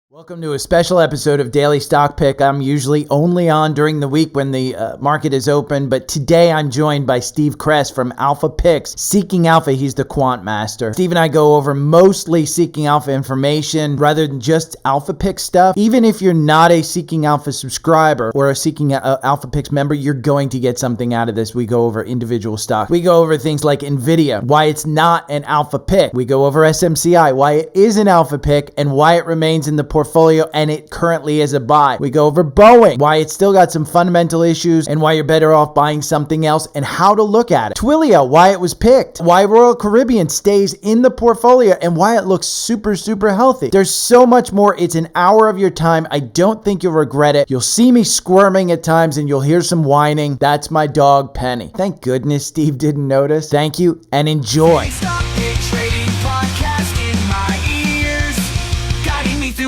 Welcome to a special episode of Daily Stock Pick. I'm usually only on during the week when the market is open, but today I'm joined by Steve Cress from Alpha Picks. Seeking Alpha, he's the quant master. Steve and I go over mostly Seeking Alpha information rather than just Alpha Picks stuff. Even if you're not a Seeking Alpha subscriber or a Seeking Alpha Picks member, you're going to get something out of this. We go over individual stocks. We go over things like NVDA, why it's not an Alpha Pick. We go over SMCI, why it is an Alpha Pick and why it remains in the portfolio and it currently is a buy. We go over Boeing, why it's still got some fundamental issues and why you're better off buying something else and how to look at it. TWLO, why it was picked, why Royal Caribbean stays in the portfolio and why it looks super healthy. There's so much more. It's an hour of your time. I don't think you'll regret it. You'll see me squirming at times and you'll hear some whining. That's my dog Penny. Thank goodness Steve didn't notice. Thank you and enjoy.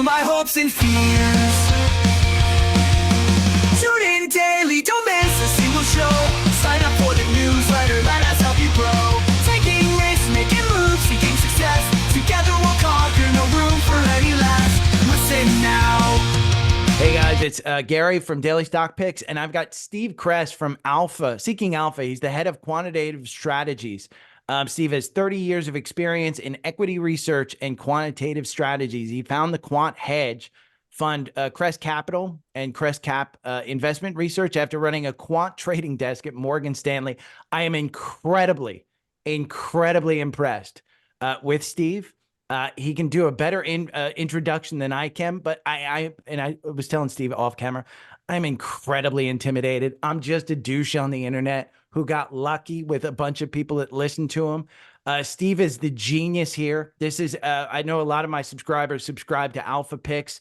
My hopes and fears. Tune in daily, don't miss a single show. Sign up for the newsletter, let us help you grow. Taking risks, making moves, seeking success. Together we'll conquer, no room for any less. Listen now. Hey guys, it's Gary from Daily Stock Picks, and I've got Steve Cress from Seeking Alpha. He's the head of quantitative strategies. Steve has 30 years of experience in equity research and quantitative strategies. He found the quant hedge fund Cress Capital and Cress Cap investment research after running a quant trading desk at Morgan Stanley. I am incredibly impressed with Steve. He can do a better introduction than I can, but I was telling Steve off camera, I'm incredibly intimidated. I'm just a douche on the internet who got lucky with a bunch of people that listen to him. Steve is the genius here. This is, I know a lot of my subscribers subscribe to Alpha Picks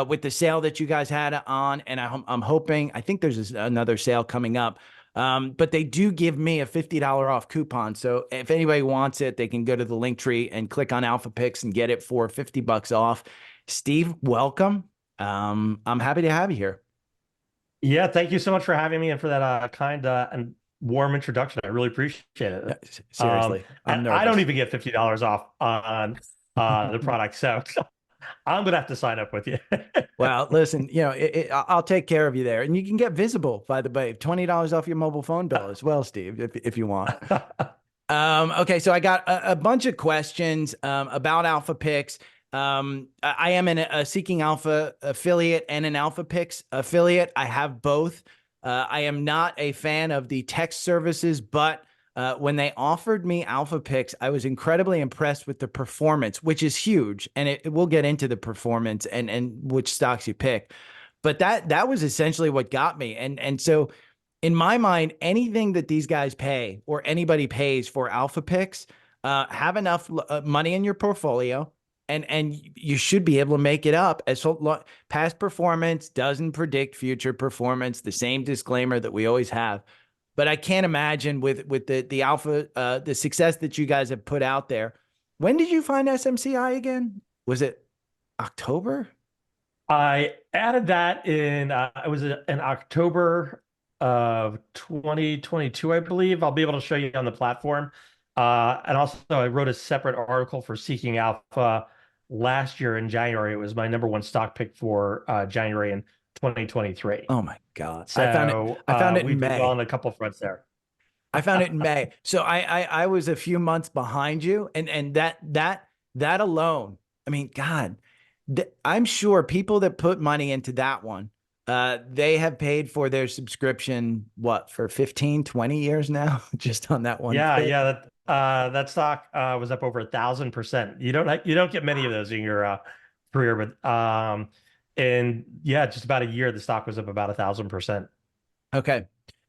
with the sale that you guys had on, and I'm hoping, I think there's another sale coming up, but they do give me a $50 off coupon. So if anybody wants it, they can go to the link tree and click on Alpha Picks and get it for $50 off. Steve, welcome. I'm happy to have you here. Yeah, thank you so much for having me and for that kind and warm introduction. I really appreciate it. Seriously, and I don't even get $50 off on the product, so I'm gonna have to sign up with you. Well, listen, you know, I'll take care of you there, and you can get visible, by the way, $20 off your mobile phone bill as well, Steve, if you want. Okay, so I got a bunch of questions about Alpha Picks. I am a Seeking Alpha affiliate and an Alpha Picks affiliate. I have both. I am not a fan of the text services, but when they offered me Alpha Picks, I was incredibly impressed with the performance, which is huge. And we'll get into the performance and which stocks you pick. But that was essentially what got me. And so in my mind, anything that these guys pay or anybody pays for Alpha Picks, have enough money in your portfolio. And you should be able to make it up. As past performance doesn't predict future performance. The same disclaimer that we always have. But I can't imagine with the Alpha, the success that you guys have put out there. When did you find SMCI again? Was it October? I added that in. It was in October of 2022, I believe. I'll be able to show you on the platform. And also, I wrote a separate article for Seeking Alpha last year in January. It was my #1 stock pick for January in 2023. Oh my God! So I found it we've in May. been on a couple fronts there. I found it in May. So I was a few months behind you, and that alone. I mean, God, I'm sure people that put money into that one, they have paid for their subscription, what, for 15, 20 years now, just on that one. Yeah, thing. yeah. That stock was up over 1,000%. You don't get many of those in your career, but and yeah, just about a year, the stock was up about 1,000%. Okay.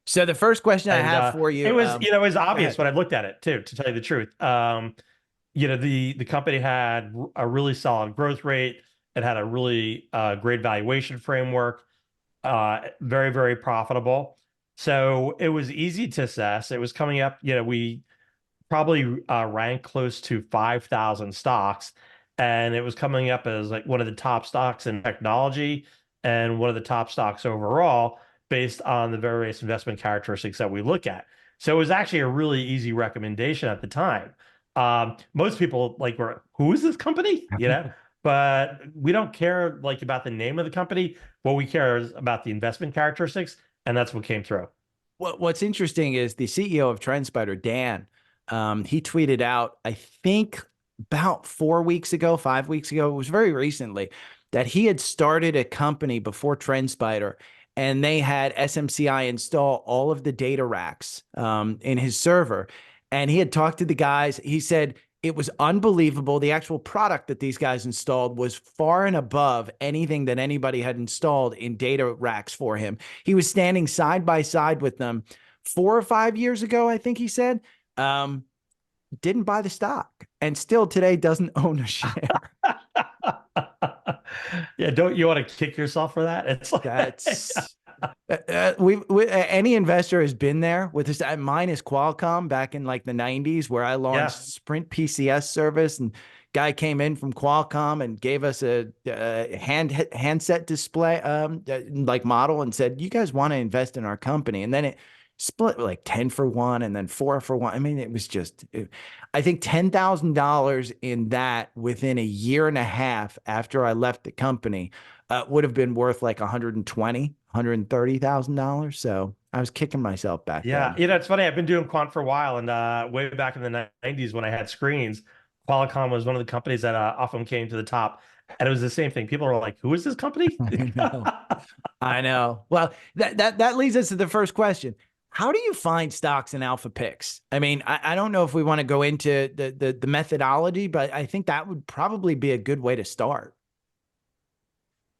So the first question I have for you, it was it was obvious when I looked at it too, to tell you the truth. The company had a really solid growth rate. It had a really great valuation framework, very profitable. So it was easy to assess. It was coming up. We probably ranked close to 5,000 stocks, and it was coming up as like one of the top stocks in technology and one of the top stocks overall based on the various investment characteristics that we look at. So it was actually a really easy recommendation at the time. Most people were, who is this company? but we don't care like about the name of the company. What we care is about the investment characteristics, and that's what came through. What's interesting is the CEO of TrendSpider, Dan, he tweeted out, I think about 4 weeks ago, 5 weeks ago, it was very recently, that he had started a company before TrendSpider, and they had SMCI install all of the data racks in his server. And he had talked to the guys. He said it was unbelievable. The actual product that these guys installed was far and above anything that anybody had installed in data racks for him. He was standing side by side with them 4 or 5 years ago, I think he said. Didn't buy the stock and still today doesn't own a share. Yeah, don't you want to kick yourself for that? It's like That's we any investor has been there with this. Mine is Qualcomm back in like the 90s, where I launched yeah. Sprint PCS service, and guy came in from Qualcomm and gave us a handset display like model and said, "You guys want to invest in our company?" And then it split like 10 for one and then 4 for one. I mean, it was just, I think $10,000 in that within a year and a half after I left the company would have been worth like $130,000. So I was kicking myself back Yeah, then. you know, it's funny. I've been doing quant for a while, and way back in the 90s when I had screens, Qualcomm was one of the companies that often came to the top. And it was the same thing. People were like, "Who is this company?" I know. I know. Well, that leads us to the first question. How do you find stocks in alpha picks? I mean, I don't know if we want to go into the methodology, but I think that would probably be a good way to start.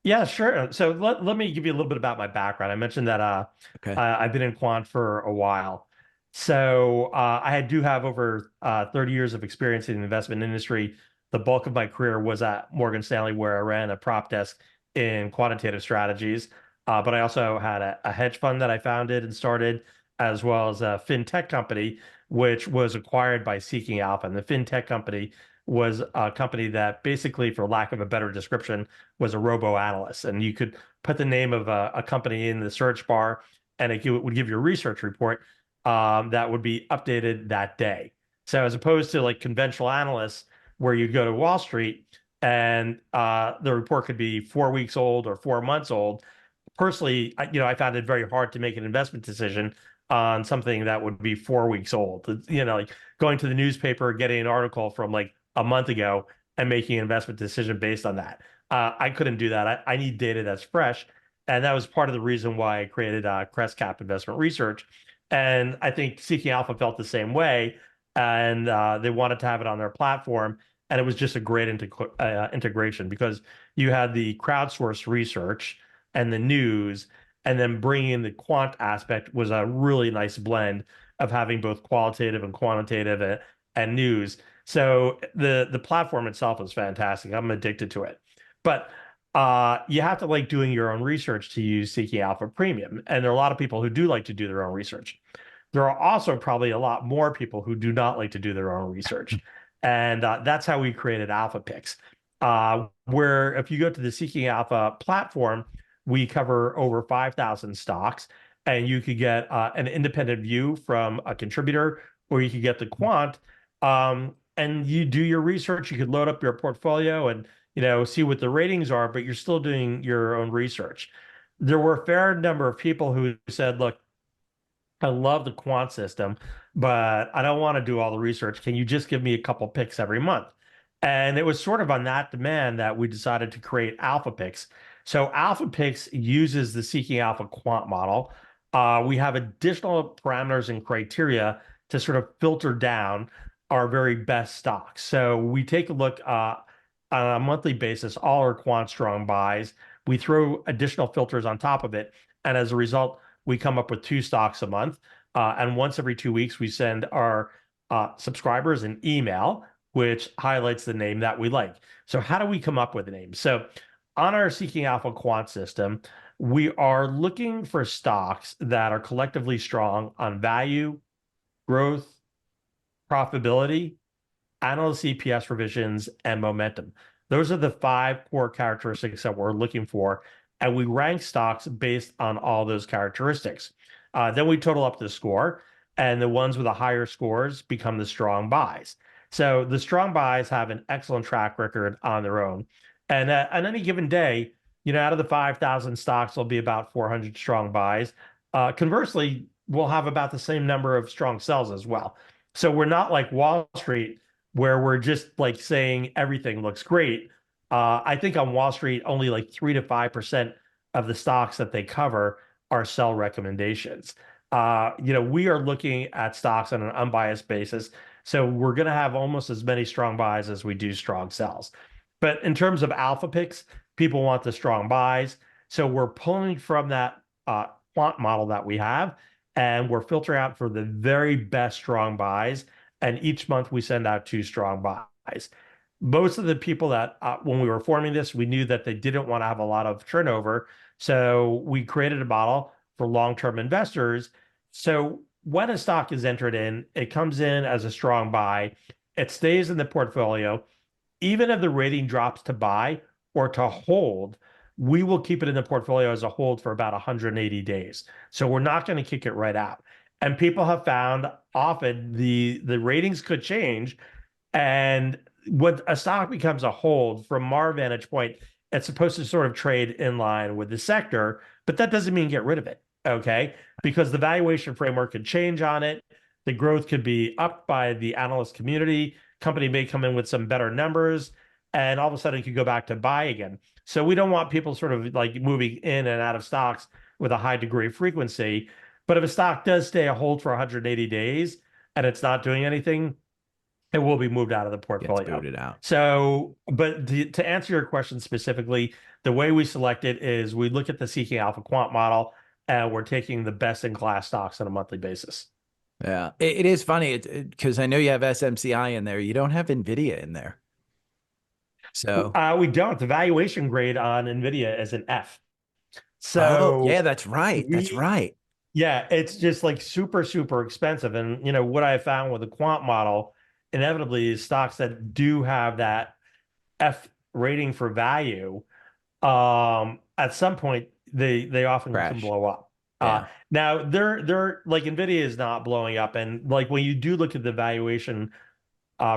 Yeah, sure. So let me give you a little bit about my background. I mentioned that Okay. I've been in quant for a while. So I do have over 30 years of experience in the investment industry. The bulk of my career was at Morgan Stanley, where I ran a prop desk in quantitative strategies. But I also had a hedge fund that I founded and started, as well as a fintech company, which was acquired by Seeking Alpha. And the fintech company was a company that basically, for lack of a better description, was a robo analyst. And you could put the name of a company in the search bar, and it would give you a research report that would be updated that day. So as opposed to like conventional analysts, where you go to Wall Street and the report could be 4 weeks old or 4 months old. Personally, I found it very hard to make an investment decision on something that would be 4 weeks old. Like going to the newspaper, getting an article from like a month ago and making an investment decision based on that. I couldn't do that. I need data that's fresh. And that was part of the reason why I created Cress Cap Investment Research. And I think Seeking Alpha felt the same way. And they wanted to have it on their platform. And it was just a great integration, because you had the crowdsourced research and the news, and then bringing in the quant aspect was a really nice blend of having both qualitative and quantitative and news. So the platform itself is fantastic. I'm addicted to it. But you have to like doing your own research to use Seeking Alpha Premium. And there are a lot of people who do like to do their own research. There are also probably a lot more people who do not like to do their own research. And that's how we created Alpha Picks, where if you go to the Seeking Alpha platform, we cover over 5,000 stocks, and you could get an independent view from a contributor, or you could get the quant. And you do your research. You could load up your portfolio and see what the ratings are, but you're still doing your own research. There were a fair number of people who said, "Look, I love the quant system, but I don't want to do all the research. Can you just give me a couple picks every month?" And it was sort of on that demand that we decided to create Alpha Picks. So Alpha Picks uses the Seeking Alpha quant model. We have additional parameters and criteria to sort of filter down our very best stocks. So we take a look on a monthly basis, all our quant strong buys. We throw additional filters on top of it. And as a result, we come up with 2 stocks a month. And once every 2 weeks, we send our subscribers an email which highlights the name that we like. So how do we come up with a name? So on our Seeking Alpha quant system, we are looking for stocks that are collectively strong on value, growth, profitability, analyst EPS revisions, and momentum. Those are the 5 core characteristics that we're looking for, and we rank stocks based on all those characteristics. Then we total up the score, and the ones with the higher scores become the strong buys. So the strong buys have an excellent track record on their own. And on any given day, out of the 5,000 stocks, there'll be about 400 strong buys. Conversely, we'll have about the same number of strong sells as well. So we're not like Wall Street, where we're just like saying everything looks great. I think on Wall Street, only like 3 to 5% of the stocks that they cover are sell recommendations. We are looking at stocks on an unbiased basis. So we're going to have almost as many strong buys as we do strong sells. But in terms of alpha picks, people want the strong buys. So we're pulling from that quant model that we have, and we're filtering out for the very best strong buys. And each month we send out 2 strong buys. Most of the people that, when we were forming this, we knew that they didn't want to have a lot of turnover. So we created a model for long-term investors. So when a stock is entered in, it comes in as a strong buy. It stays in the portfolio. Even if the rating drops to buy or to hold, we will keep it in the portfolio as a hold for about 180 days. So we're not going to kick it right out. And people have found often the ratings could change. And when a stock becomes a hold, from our vantage point, it's supposed to sort of trade in line with the sector, but that doesn't mean get rid of it, okay? Because the valuation framework could change on it. The growth could be upped by the analyst community. Company may come in with some better numbers, and all of a sudden it could go back to buy again. So we don't want people sort of like moving in and out of stocks with a high degree of frequency. But if a stock does stay a hold for 180 days and it's not doing anything, it will be moved out of the portfolio. Gets booted out. So, but to answer your question specifically, the way we select it is we look at the Seeking Alpha quant model, and we're taking the best in class stocks on a monthly basis. Yeah, it is funny because I know you have SMCI in there. You don't have NVIDIA in there. So we don't. The valuation grade on NVIDIA is an F. So yeah, that's right. That's right. Yeah, it's just like super, super expensive. And what I found with the quant model, inevitably, is stocks that do have that F rating for value, at some point they often can blow up. Yeah. Now they're like NVIDIA is not blowing up, and like when you do look at the valuation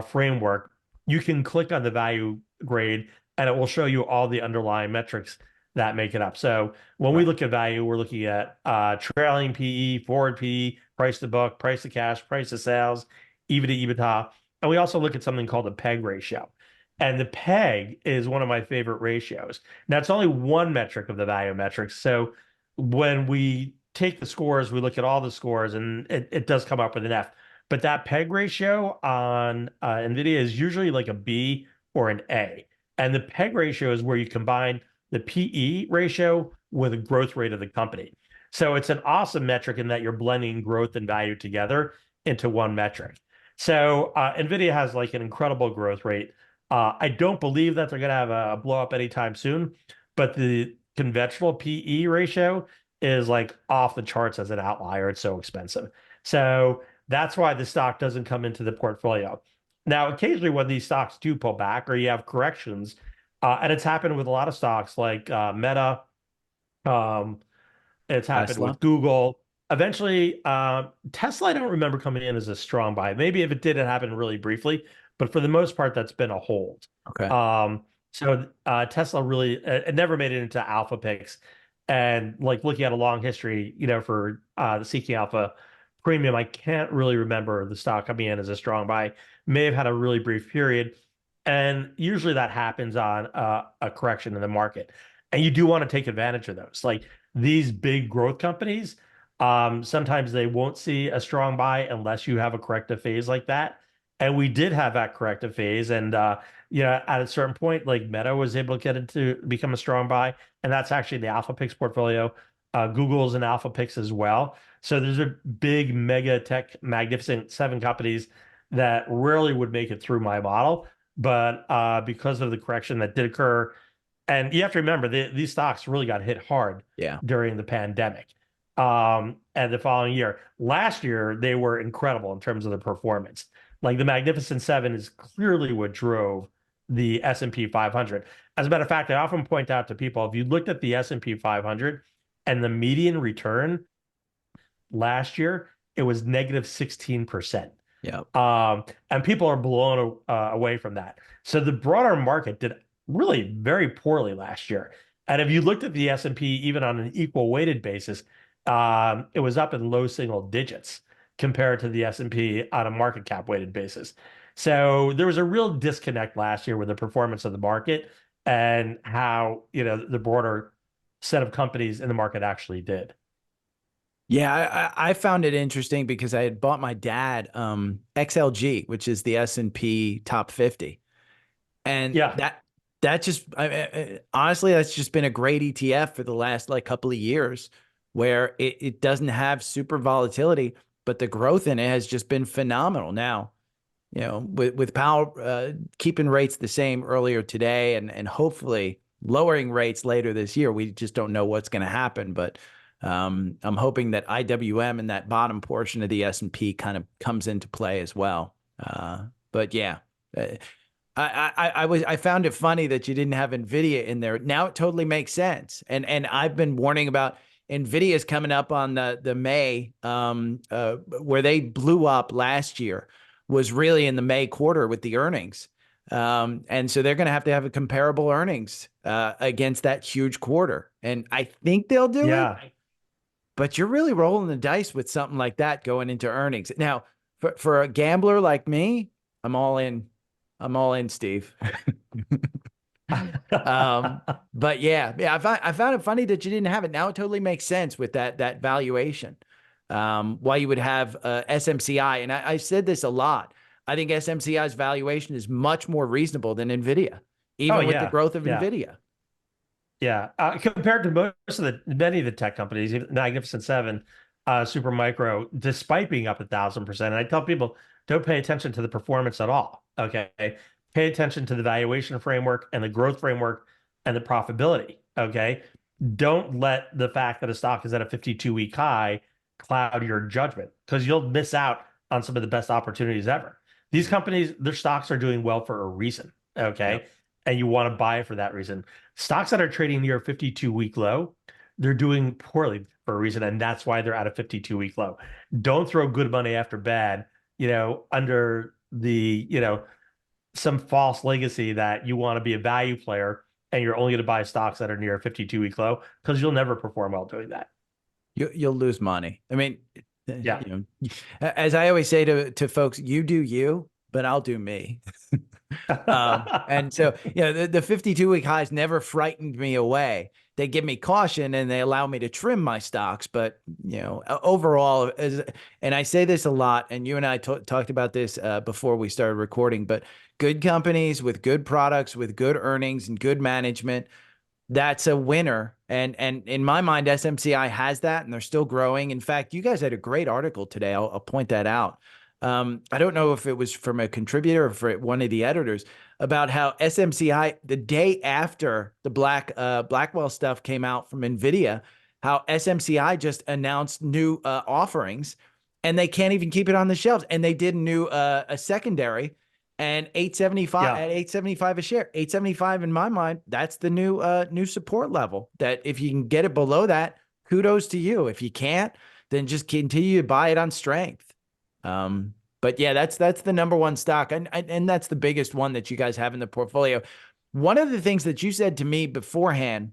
framework, you can click on the value grade and it will show you all the underlying metrics that make it up. So when we look at value, we're looking at trailing PE, forward PE, price to book, price to cash, price to sales, EV to EBITDA. And we also look at something called a PEG ratio. And the PEG is one of my favorite ratios. Now, it's only one metric of the value metrics. So when we take the scores, we look at all the scores, and it does come up with an F. But that PEG ratio on NVIDIA is usually like a B or an A. And the PEG ratio is where you combine the PE ratio with the growth rate of the company. So it's an awesome metric in that you're blending growth and value together into one metric. So NVIDIA has like an incredible growth rate. I don't believe that they're going to have a blow up anytime soon, but the conventional PE ratio is like off the charts as an outlier. It's so expensive. So that's why the stock doesn't come into the portfolio. Now, occasionally when these stocks do pull back or you have corrections, and it's happened with a lot of stocks like Meta, it's happened Tesla. with Google. Eventually, Tesla, I don't remember coming in as a strong buy. Maybe if it did, it happened really briefly, but for the most part, that's been a hold. Okay. So Tesla really, it never made it into alpha picks. And like looking at a long history, for the Seeking Alpha premium, I can't really remember the stock coming in as a strong buy. May have had a really brief period. And usually that happens on a correction in the market. And you do want to take advantage of those. Like these big growth companies, sometimes they won't see a strong buy unless you have a corrective phase like that. And we did have that corrective phase. And, at a certain point, like Meta was able to get into become a strong buy. And that's actually the Alpha Picks portfolio. Google's an Alpha Picks as well. So there's a big mega tech, magnificent 7 companies that rarely would make it through my model. But because of the correction that did occur, and you have to remember, these stocks really got hit hard during the pandemic. And the following year, last year, they were incredible in terms of the performance. Like the Magnificent Seven is clearly what drove the S&P 500. As a matter of fact, I often point out to people, if you looked at the S&P 500 and the median return last year, it was negative 16%. Yeah. And people are blown away from that. So the broader market did really very poorly last year. And if you looked at the S&P even on an equal weighted basis, it was up in low single digits compared to the S&P on a market cap weighted basis. So there was a real disconnect last year with the performance of the market and how, the broader set of companies in the market actually did. Yeah, I found it interesting because I had bought my dad XLG, which is the S&P top 50. And Yeah. that just honestly, that's just been a great ETF for the last like couple of years where it doesn't have super volatility, but the growth in it has just been phenomenal. Now, with Powell keeping rates the same earlier today and hopefully lowering rates later this year, we just don't know what's going to happen. But I'm hoping that IWM and that bottom portion of the S&P kind of comes into play as well. But yeah, I found it funny that you didn't have NVIDIA in there. Now it totally makes sense. And I've been warning about NVIDIA's coming up on the May where they blew up last year was really in the May quarter with the earnings. And so they're going to have a comparable earnings against that huge quarter. And I think they'll do it. But you're really rolling the dice with something like that going into earnings. Now, for a gambler like me, I'm all in. I'm all in, Steve. But yeah, I found it funny that you didn't have it. Now it totally makes sense with that valuation. Why you would have SMCI. And I said this a lot. I think SMCI's valuation is much more reasonable than NVIDIA, even with the growth of NVIDIA. Yeah, compared to many of the tech companies, even Magnificent Seven, Supermicro, despite being up 1,000%, and I tell people don't pay attention to the performance at all. Okay, pay attention to the valuation framework and the growth framework and the profitability. Okay, don't let the fact that a stock is at a 52-week high cloud your judgment because you'll miss out on some of the best opportunities ever. These companies, their stocks are doing well for a reason. Okay. Yep. And you want to buy it for that reason. Stocks that are trading near a 52-week low, they're doing poorly for a reason, and that's why they're at a 52-week low. Don't throw good money after bad, under the, some false legacy that you want to be a value player and you're only going to buy stocks that are near a 52-week low because you'll never perform well doing that. You'll lose money. I mean, yeah. As I always say to folks, you do you, but I'll do me. And so, the 52-week highs never frightened me away. They give me caution and they allow me to trim my stocks. But, overall, and I say this a lot, and you and I talked about this before we started recording, but good companies with good products, with good earnings and good management, that's a winner. And in my mind, SMCI has that, and they're still growing. In fact, you guys had a great article today. I'll point that out. I don't know if it was from a contributor or for one of the editors about how SMCI, the day after the Blackwell stuff came out from NVIDIA, how SMCI just announced new offerings and they can't even keep it on the shelves. And they did a secondary and 875 at 875 a share. 875 in my mind, that's the new support level. That if you can get it below that, kudos to you. If you can't, then just continue to buy it on strength. But yeah, that's the number one stock. And that's the biggest one that you guys have in the portfolio. One of the things that you said to me beforehand,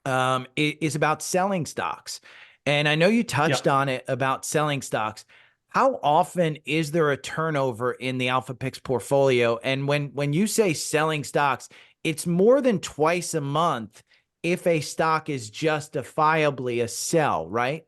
is about selling stocks. And I know you touched on it about selling stocks. How often is there a turnover in the Alpha Picks portfolio? And when you say selling stocks, it's more than twice a month if a stock is justifiably a sell, right?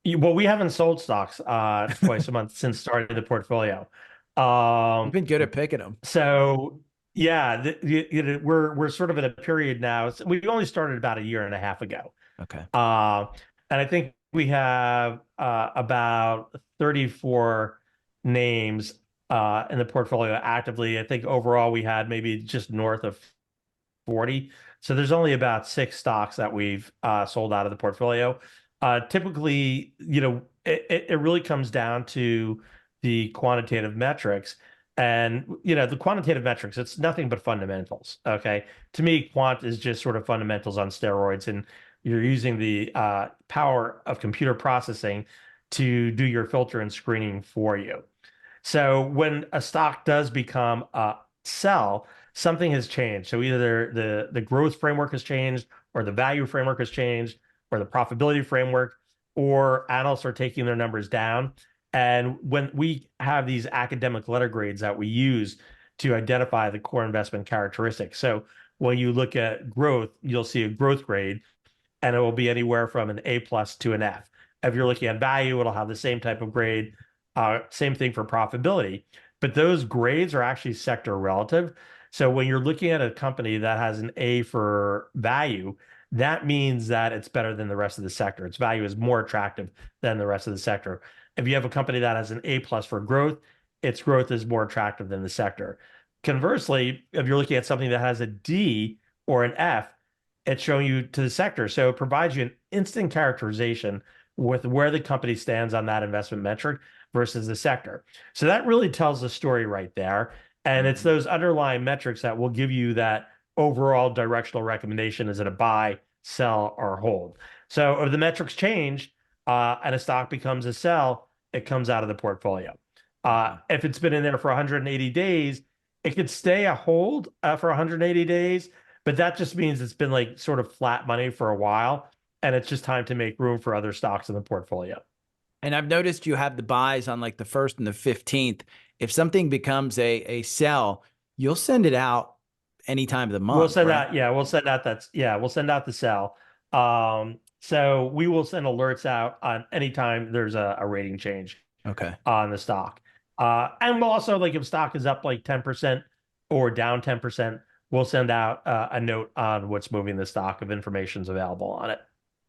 Well, we haven't sold stocks twice a month since starting the portfolio. You've been good at picking them. So yeah, we're sort of in a period now. So we only started about a year and a half ago. Okay. And I think we have about 34 names in the portfolio actively. I think overall we had maybe just north of 40. So there's only about 6 stocks that we've sold out of the portfolio. Typically, it really comes down to the quantitative metrics. And, the quantitative metrics, it's nothing but fundamentals. Okay. To me, quant is just sort of fundamentals on steroids. And you're using the power of computer processing to do your filter and screening for you. So when a stock does become a sell, something has changed. So either the growth framework has changed, or the value framework has changed, or the profitability framework, or analysts are taking their numbers down. And when we have these academic letter grades that we use to identify the core investment characteristics. So when you look at growth, you'll see a growth grade, and it will be anywhere from an A plus to an F. If you're looking at value, it'll have the same type of grade. Same thing for profitability. But those grades are actually sector relative. So when you're looking at a company that has an A for value, that means that it's better than the rest of the sector. Its value is more attractive than the rest of the sector. If you have a company that has an A plus for growth, its growth is more attractive than the sector. Conversely, if you're looking at something that has a D or an F, it's showing you to the sector. So it provides you an instant characterization with where the company stands on that investment metric versus the sector. So that really tells the story right there. And it's those underlying metrics that will give you that overall directional recommendation. Is it a buy, sell, or hold? So if the metrics change and a stock becomes a sell, it comes out of the portfolio. If it's been in there for 180 days, it could stay a hold for 180 days, but that just means it's been like sort of flat money for a while, and it's just time to make room for other stocks in the portfolio. And I've noticed you have the buys on like the 1st and the 15th. If something becomes a sell, you'll send it out any time of the month. We'll send right? out, yeah, we'll send out we'll send out the sell. So we will send alerts out on anytime there's a rating change Okay. on the stock. And we'll also, like, if stock is up like 10% or down 10%, we'll send out a note on what's moving the stock if information's available on it.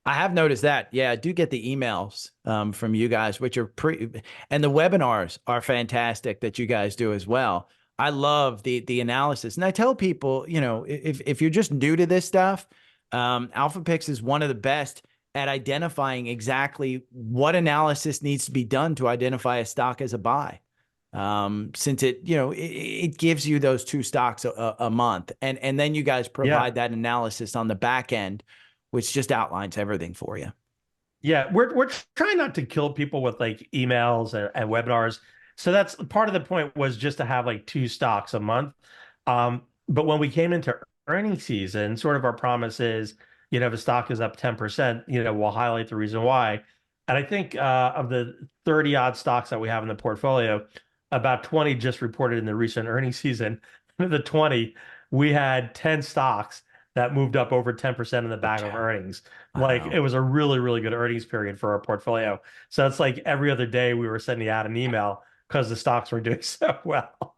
I have noticed that. Yeah, I do get the emails from you guys, which are pretty, and the webinars are fantastic that you guys do as well. I love the analysis, and I tell people, you know, if you're just new to this stuff, Alpha Pix is one of the best at identifying exactly what analysis needs to be done to identify a stock as a buy. Since it, you know, it gives you those 2 stocks a month, and then you guys provide that analysis on the back end, which just outlines everything for you. Yeah, we're trying not to kill people with like emails and webinars. So that's part of the point, was just to have like 2 stocks a month. But when we came into earnings season, sort of our promise is, you know, if a stock is up 10%, you know, we'll highlight the reason why. And I think of the 30 odd stocks that we have in the portfolio, about 20 just reported in the recent earnings season. Of the 20, we had 10 stocks that moved up over 10% in the back of earnings. Like, it was a really, really good earnings period for our portfolio. So it's like every other day we were sending out an email because the stocks were doing so well.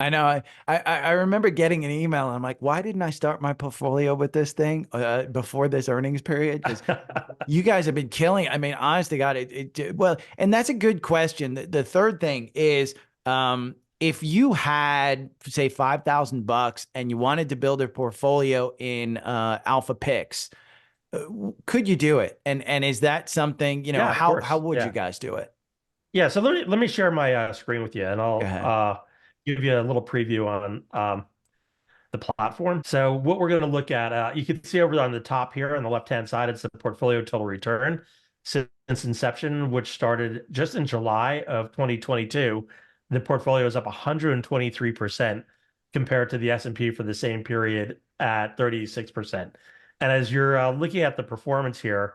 I know. I remember getting an email, and I'm like, why didn't I start my portfolio with this thing before this earnings period? Because you guys have been killing. I mean, honest to God, well, and that's a good question. The third thing is, if you had, say, $5,000 and you wanted to build a portfolio in Alpha Pix, could you do it? And is that something, you know, Yeah, of how course. would Yeah. you guys do it? Yeah, so let me share my screen with you, and Go ahead. I'll give you a little preview on the platform. So what we're going to look at, you can see over on the top here on the left-hand side, it's the portfolio total return since inception, which started just in July of 2022. The portfolio is up 123% compared to the S&P for the same period at 36%. And as you're looking at the performance here,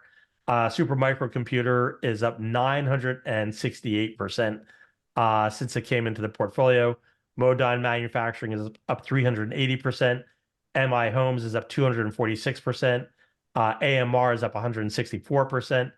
Super Microcomputer is up 968% since it came into the portfolio. Modine Manufacturing is up 380%. MI Homes is up 246%. AMR is up 164%.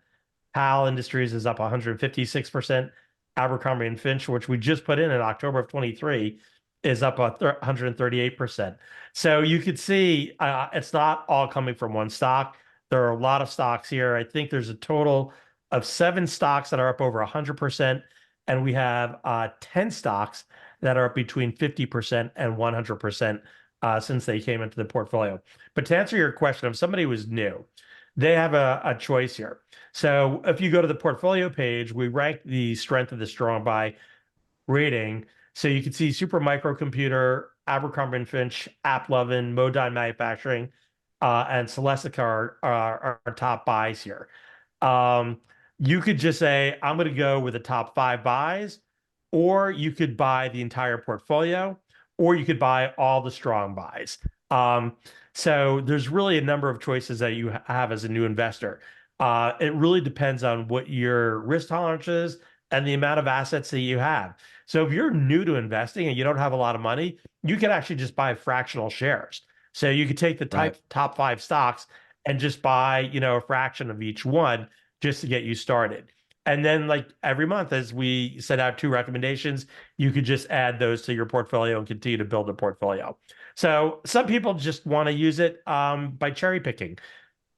PAL Industries is up 156%. Abercrombie and Finch, which we just put in October of 23, is up 138%. So you could see it's not all coming from one stock. There are a lot of stocks here. I think there's a total of 7 stocks that are up over 100%, and we have 10 stocks that are up between 50% and 100% since they came into the portfolio. But to answer your question, if somebody was new, they have a choice here. So if you go to the portfolio page, we rank the strength of the strong buy rating. So you can see Super Microcomputer, Abercrombie and Finch, AppLovin, Modine Manufacturing, and Celestica are top buys here. You could just say, I'm going to go with the top 5 buys, or you could buy the entire portfolio, or you could buy all the strong buys. So there's really a number of choices that you have as a new investor. It really depends on what your risk tolerance is and the amount of assets that you have. So if you're new to investing and you don't have a lot of money, you can actually just buy fractional shares. So you could take the top 5 stocks and just buy, a fraction of each one just to get you started. And then like every month, as we set out 2 recommendations, you could just add those to your portfolio and continue to build a portfolio. So some people just want to use it by cherry picking.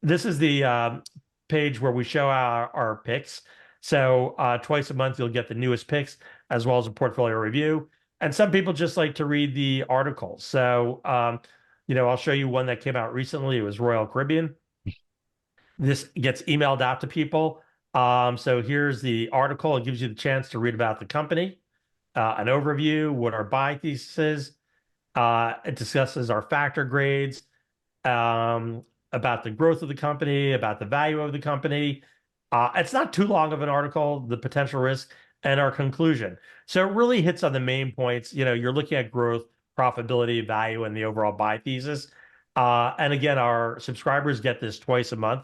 This is the page where we show our picks. So twice a month, you'll get the newest picks as well as a portfolio review. And some people just like to read the articles. So, I'll show you one that came out recently. It was Royal Caribbean. This gets emailed out to people. So here's the article. It gives you the chance to read about the company, an overview, what our buy thesis is. It discusses our factor grades, about the growth of the company, about the value of the company. It's not too long of an article, the potential risk, and our conclusion. So it really hits on the main points. You're looking at growth, profitability, value, and the overall buy thesis. And again, our subscribers get this twice a month.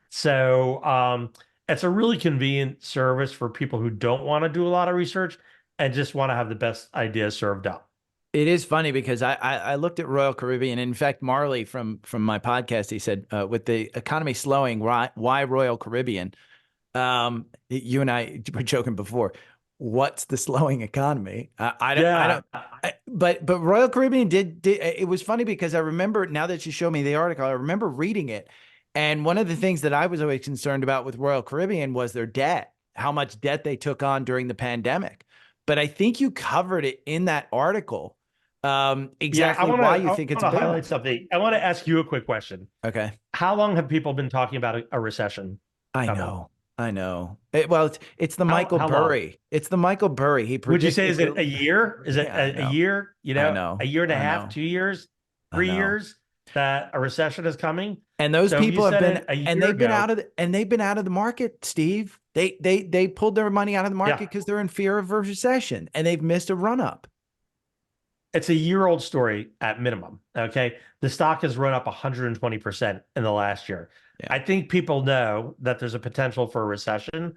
So it's a really convenient service for people who don't want to do a lot of research and just want to have the best ideas served up. It is funny because I looked at Royal Caribbean. In fact, Marley from my podcast, he said, with the economy slowing, why Royal Caribbean? You and I were joking before. What's the slowing economy? But Royal Caribbean did. It was funny because I remember, now that you showed me the article, I remember reading it. And one of the things that I was always concerned about with Royal Caribbean was their debt, how much debt they took on during the pandemic. But I think you covered it in that article. Exactly why you think it's a highlight something. I want to ask you a quick question. Okay. How long have people been talking about a recession? I know. It's the Michael Burry. It's the Michael Burry. He would you say, is it a year? Is it a year? A year and a half, 2 years, 3 years that a recession is coming? And those people have been, and they've been out of the market, Steve. They pulled their money out of the market because they're in fear of a recession, and they've missed a run up. It's a year-old story at minimum, okay? The stock has run up 120% in the last year. Yeah. I think people know that there's a potential for a recession,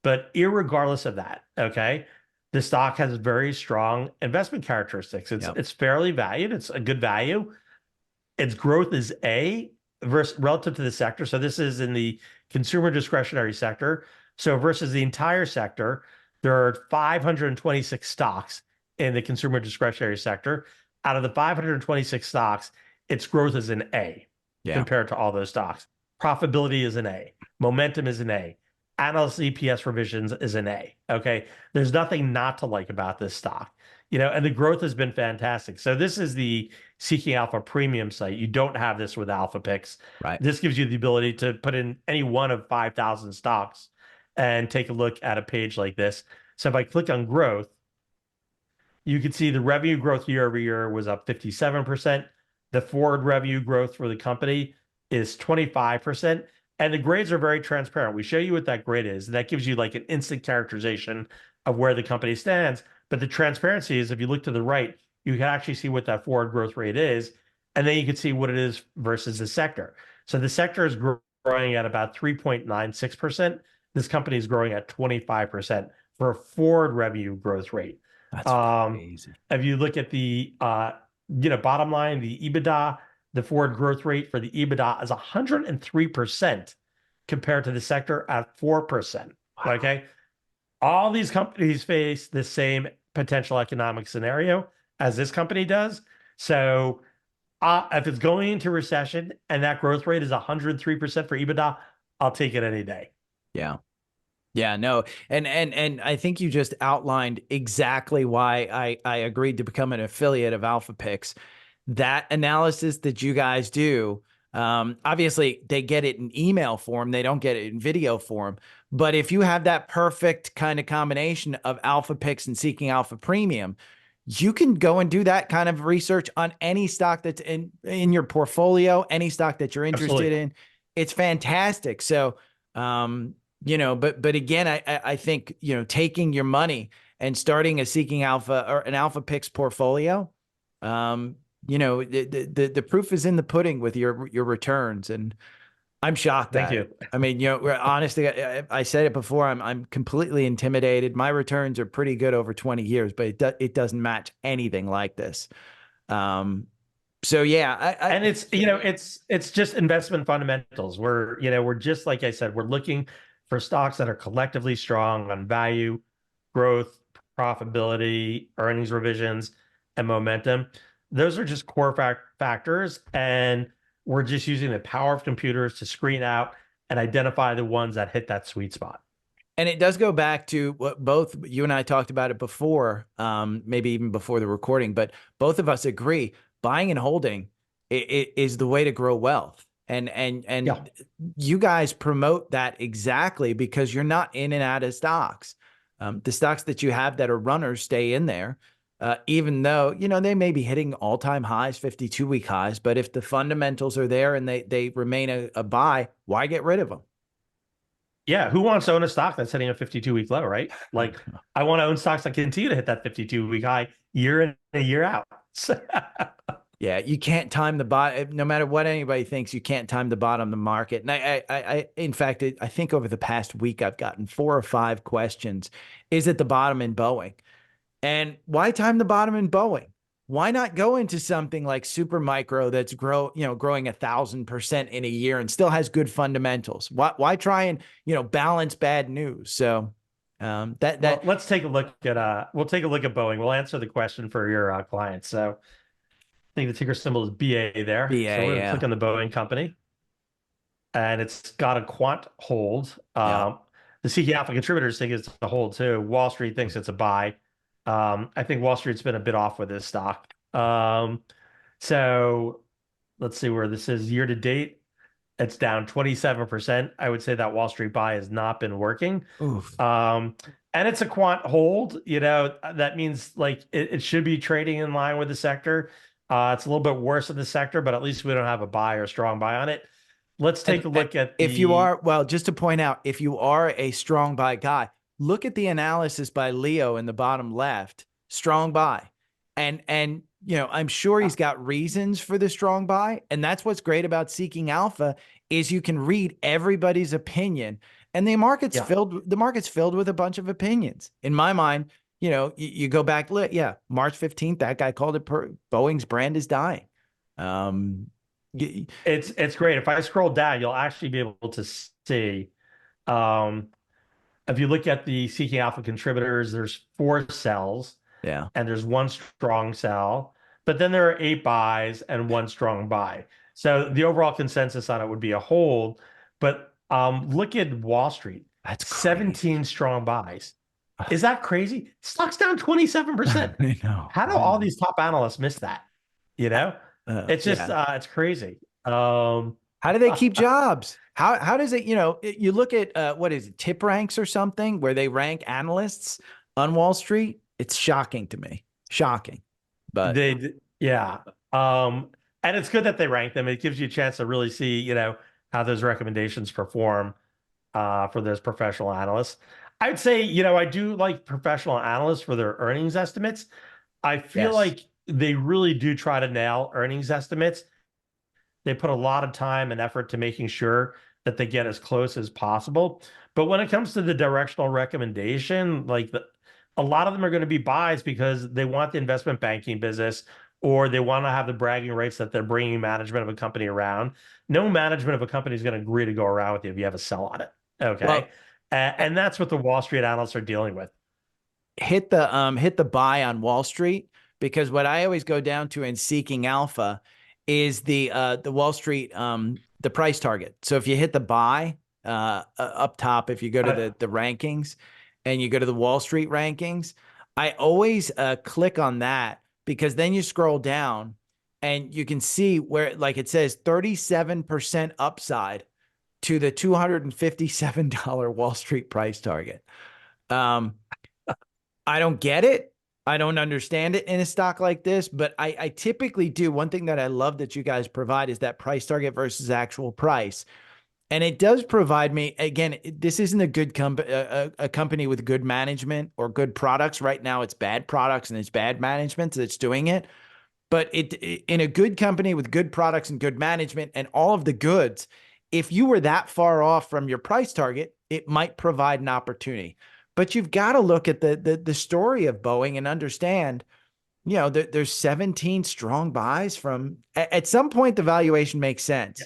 but irregardless of that, okay, the stock has very strong investment characteristics. It's fairly valued. It's a good value. Its growth is A relative to the sector. So this is in the consumer discretionary sector. So versus the entire sector, there are 526 stocks in the consumer discretionary sector. Out of the 526 stocks, its growth is an A compared to all those stocks. Profitability is an A. Momentum is an A. Analyst EPS revisions is an A. Okay. There's nothing not to like about this stock, and the growth has been fantastic. So this is the Seeking Alpha premium site. You don't have this with Alpha Picks. Right. This gives you the ability to put in any one of 5,000 stocks and take a look at a page like this. So if I click on growth, you can see the revenue growth year over year was up 57%. The forward revenue growth for the company is 25%. And the grades are very transparent. We show you what that grade is. And that gives you like an instant characterization of where the company stands. But the transparency is, if you look to the right, you can actually see what that forward growth rate is. And then you can see what it is versus the sector. So the sector is growing at about 3.96%. This company is growing at 25% for a forward revenue growth rate. That's crazy. If you look at the bottom line, the EBITDA, the forward growth rate for the EBITDA is 103% compared to the sector at 4%. Wow. Okay. All these companies face the same potential economic scenario as this company does. So if it's going into recession and that growth rate is 103% for EBITDA, I'll take it any day. Yeah. Yeah, no. And I think you just outlined exactly why I agreed to become an affiliate of Alpha Picks. That analysis that you guys do, obviously they get it in email form. They don't get it in video form. But if you have that perfect kind of combination of Alpha Picks and Seeking Alpha Premium, you can go and do that kind of research on any stock that's in your portfolio, any stock that you're interested in. It's fantastic. So, but again, I think, taking your money and starting a Seeking Alpha or an Alpha Picks portfolio, You know, the proof is in the pudding with your returns, and I'm shocked Thank at you. it. I mean, you know, honestly, I said it before. I'm completely intimidated. My returns are pretty good over 20 years, but it doesn't match anything like this. Um, so yeah, And it's, you know, it's just investment fundamentals. We're, you know, we're just like I said, we're looking for stocks that are collectively strong on value, growth, profitability, earnings revisions, and momentum. Those are just core factors, and we're just using the power of computers to screen out and identify the ones that hit that sweet spot. and it does go back to what both you and I talked about it before, maybe even before the recording, but both of us agree buying and holding it is the way to grow wealth. And Yeah. you guys promote that exactly because you're not in and out of stocks. The stocks that you have that are runners stay in there, even though, you know, they may be hitting all-time highs, 52-week highs, but if the fundamentals are there and they remain a buy, why get rid of them? Yeah, who wants to own a stock that's hitting a 52-week low, right? Like, I want to own stocks that continue to hit that 52-week high year in and year out. Yeah, you can't time the bottom. No matter what anybody thinks, you can't time the bottom of the market. And in fact, I think over the past week, I've gotten 4 or 5 questions. Is it the bottom in Boeing? And why time the bottom in Boeing? Why not go into something like Supermicro that's growing 1,000% in a year and still has good fundamentals? Why try and, you know, balance bad news? So Well, let's take a look at we'll take a look at Boeing. We'll answer the question for your clients. So I think the ticker symbol is BA there. So BA, we're going to yeah, click on the Boeing company, and it's got a quant hold. yeah. The CK Alpha contributors think it's a hold too. Wall Street thinks it's a buy. I think Wall Street's been a bit off with this stock. So let's see where this is year to date. It's down 27%. I would say that Wall Street buy has not been working. Oof. And it's a quant hold, you know, that means like it should be trading in line with the sector. It's a little bit worse in the sector, but at least we don't have a buy or strong buy on it. Let's take a look at if you are, well, just to point out, if you are a strong buy guy, look at the analysis by Leo in the bottom left, strong buy. And you know, I'm sure he's got reasons for the strong buy. And that's what's great about Seeking Alpha is you can read everybody's opinion. And the market's filled with a bunch of opinions. In my mind, you know, you go back, yeah, March 15th, that guy called it Boeing's brand is dying. It's great. If I scroll down, you'll actually be able to see. If you look at the Seeking Alpha contributors, there's 4 cells. Yeah. And there's 1 strong sell, but then there are 8 buys and 1 strong buy. So the overall consensus on it would be a hold. But look at Wall Street. That's 17 strong buys. Is that crazy? Stock's down 27%. I know. How do all these top analysts miss that? You know, it's just it's crazy. How do they keep jobs? How does it, you know, you look at what is it, tip ranks or something where they rank analysts on Wall Street? It's shocking to me. Shocking. But yeah. And it's good that they rank them. It gives you a chance to really see, you know, how those recommendations perform for those professional analysts. I'd say, you know, I do like professional analysts for their earnings estimates. I feel like they really do try to nail earnings estimates. They put a lot of time and effort to making sure that they get as close as possible. But when it comes to the directional recommendation, like a lot of them are going to be buys because they want the investment banking business, or they want to have the bragging rights that they're bringing management of a company around. No management of a company is going to agree to go around with you if you have a sell on it. Okay. Well, and that's what the Wall Street analysts are dealing with. Hit the buy on Wall Street, because what I always go down to in Seeking Alpha is the Wall Street the price target. So if you hit the buy up top, if you go to the rankings and you go to the Wall Street rankings, I always click on that, because then you scroll down and you can see where, like, it says 37% upside to the $257 Wall Street price target. I don't get it. I don't understand it in a stock like this, but I typically do. One thing that I love that you guys provide is that price target versus actual price. And it does provide me, again, this isn't a good a company with good management or good products. Right now, it's bad products and it's bad management that's doing it. But in a good company with good products and good management and all of the goods, if you were that far off from your price target, it might provide an opportunity. But you've got to look at the story of Boeing and understand, there's 17 strong buys from at some point the valuation makes sense.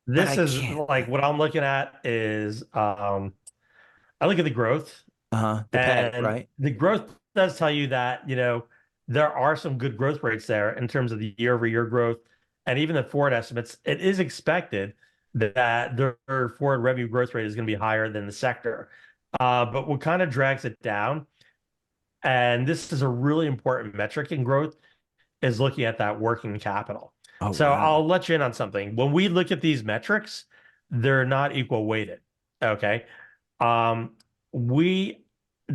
But This I is can't. like what I'm looking at is I look at the growth, The peg, and right? the growth does tell you that, there are some good growth rates there in terms of the year-over-year growth and even the forward estimates. It is expected that their forward revenue growth rate is going to be higher than the sector. But what kind of drags it down, and this is a really important metric in growth, is looking at that working capital. Oh, So wow. I'll let you in on something. When we look at these metrics, they're not equal weighted. Okay. We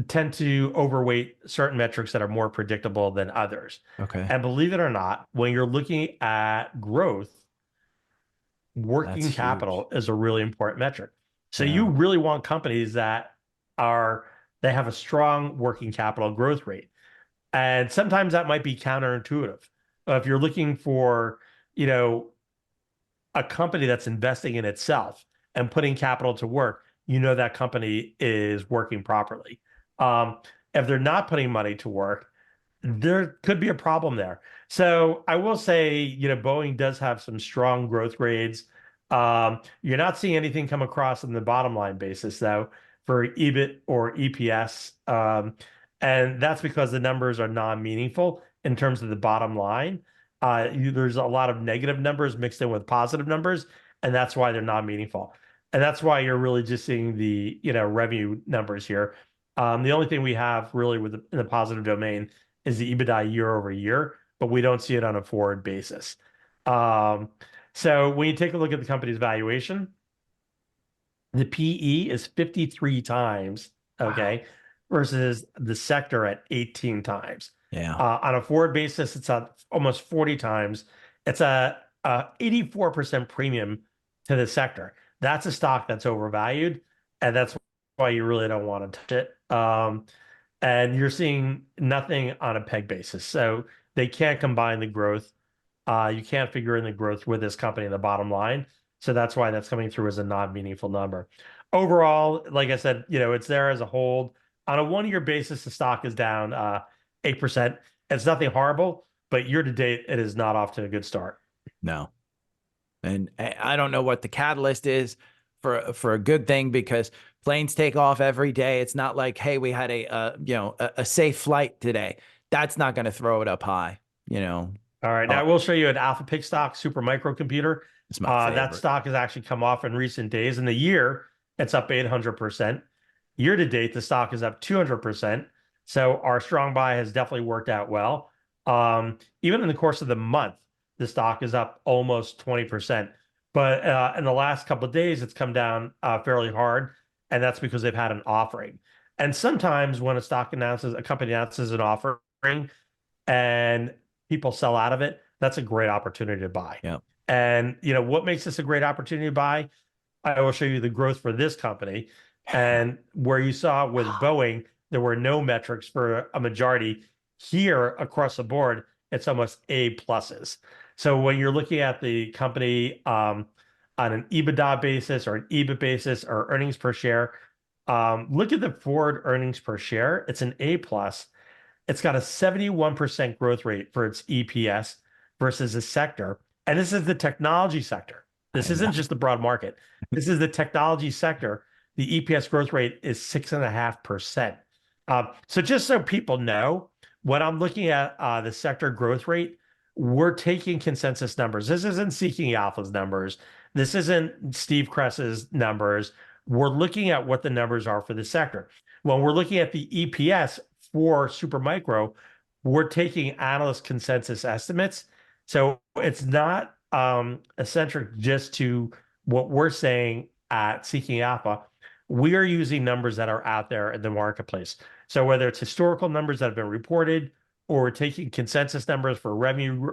tend to overweight certain metrics that are more predictable than others. Okay. And believe it or not, when you're looking at growth, That's working huge. capital is a really important metric. So you Yeah. really want companies that they have a strong working capital growth rate. And sometimes that might be counterintuitive. If you're looking for, you know, a company that's investing in itself and putting capital to work, that company is working properly. If they're not putting money to work, there could be a problem there. So I will say, Boeing does have some strong growth grades. You're not seeing anything come across in the bottom line basis, though, for EBIT or EPS. And that's because the numbers are non-meaningful in terms of the bottom line. There's a lot of negative numbers mixed in with positive numbers, and that's why they're non-meaningful. And that's why you're really just seeing the, revenue numbers here. The only thing we have really in the positive domain is the EBITDA year over year, but we don't see it on a forward basis. So when you take a look at the company's valuation, the PE is 53 times, Wow. okay, versus the sector at 18 times. Yeah. On a forward basis, it's at almost 40 times. It's a 84% premium to the sector. That's a stock that's overvalued, and that's why you really don't want to touch it. And you're seeing nothing on a peg basis. So they can't combine the growth. You can't figure in the growth with this company in the bottom line. So that's why that's coming through as a non-meaningful number. Overall, like I said, it's there as a hold. On a 1-year basis, the stock is down 8%. It's nothing horrible, but year to date, it is not off to a good start. No. And I don't know what the catalyst is for a good thing, because planes take off every day. It's not like, hey, we had a safe flight today. That's not going to throw it up high. All right, now we'll show you an alpha pick stock, super microcomputer. It's my favorite. That stock has actually come off in recent days. In the year, it's up 800%. Year to date, the stock is up 200%. So our strong buy has definitely worked out well. Even in the course of the month, the stock is up almost 20%. But in the last couple of days, it's come down fairly hard, and that's because they've had an offering. And sometimes when a company announces an offering, and people sell out of it, that's a great opportunity to buy. Yeah. And what makes this a great opportunity to buy? I will show you the growth for this company. And where you saw with Boeing, there were no metrics for a majority. Here across the board, it's almost A pluses. So when you're looking at the company on an EBITDA basis or an EBIT basis or earnings per share, look at the forward earnings per share. It's an A plus. It's got a 71% growth rate for its EPS versus the sector. And this is the technology sector. This isn't just the broad market. This is the technology sector. The EPS growth rate is 6.5%. So just so people know, when I'm looking at the sector growth rate, we're taking consensus numbers. This isn't Seeking Alpha's numbers. This isn't Steve Cress's numbers. We're looking at what the numbers are for the sector. When we're looking at the EPS for Supermicro, we're taking analyst consensus estimates. So it's not eccentric just to what we're saying at Seeking Alpha. We are using numbers that are out there in the marketplace. So whether it's historical numbers that have been reported, or we're taking consensus numbers for revenue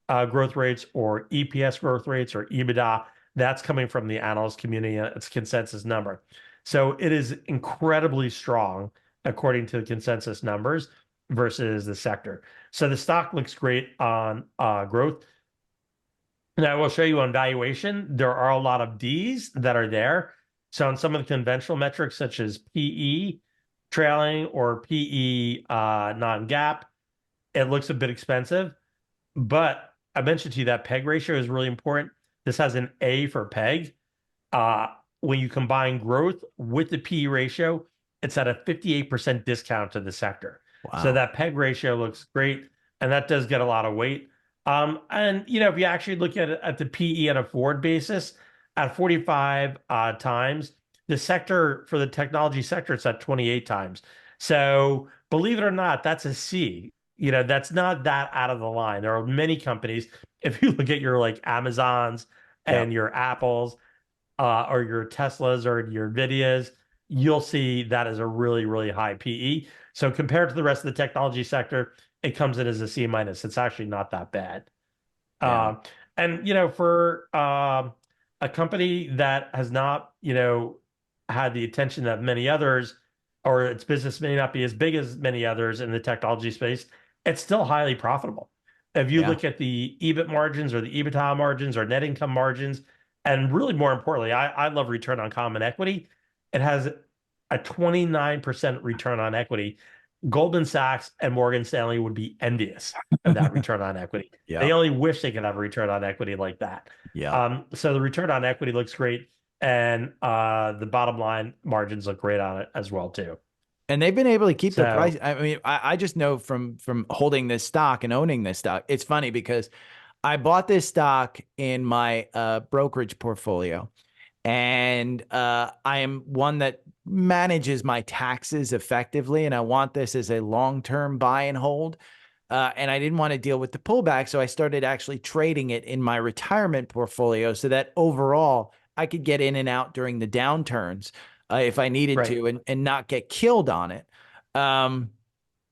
growth rates or EPS growth rates or EBITDA, that's coming from the analyst community. It's consensus number. So it is incredibly strong according to the consensus numbers. versus the sector. So the stock looks great on growth. And I will show you on valuation, there are a lot of Ds that are there. So on some of the conventional metrics, such as PE trailing or PE non-GAAP, it looks a bit expensive. But I mentioned to you that PEG ratio is really important. This has an A for PEG. Uh, when you combine growth with the PE ratio, it's at a 58% discount to the sector. So Wow. that PEG ratio looks great, and that does get a lot of weight. And if you actually look at it at the PE and a forward basis, at 45 times, the sector for the technology sector, it's at 28 times. So believe it or not, that's a C. That's not that out of the line. There are many companies. If you look at your like Amazons Yeah. and your Apples, or your Teslas or your NVIDIAs, you'll see that as a really, really high PE. So compared to the rest of the technology sector, it comes in as a C minus. It's actually not that bad. Yeah. And for a company that has not, had the attention of many others, or its business may not be as big as many others in the technology space, it's still highly profitable. If you Yeah. look at the EBIT margins or the EBITDA margins or net income margins, and really more importantly, I love return on common equity. It has a 29% return on equity. Goldman Sachs and Morgan Stanley would be envious of that return on equity. Yeah. They only wish they could have a return on equity like that. Yeah. So the return on equity looks great, and the bottom line margins look great on it as well too. And they've been able to keep the So price. I mean, I just know from holding this stock and owning this stock. It's funny because I bought this stock in my brokerage portfolio, and I am one that manages my taxes effectively, and I want this as a long-term buy and hold. And I didn't want to deal with the pullback, so I started actually trading it in my retirement portfolio so that overall I could get in and out during the downturns if I needed right. to, and not get killed on it. Um,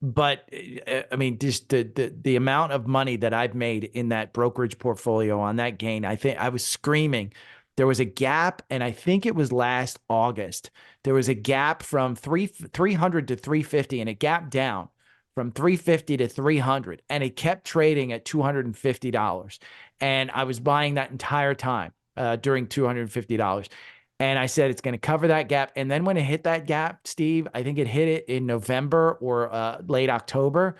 but I mean, just the amount of money that I've made in that brokerage portfolio on that gain, I think I was screaming. There was a gap, and I think it was last August. There was a gap from 300 to 350, and a gap down from 350 to 300, and it kept trading at $250. And I was buying that entire time during $250. And I said, it's going to cover that gap. And then when it hit that gap, Steve, I think it hit it in November or late October,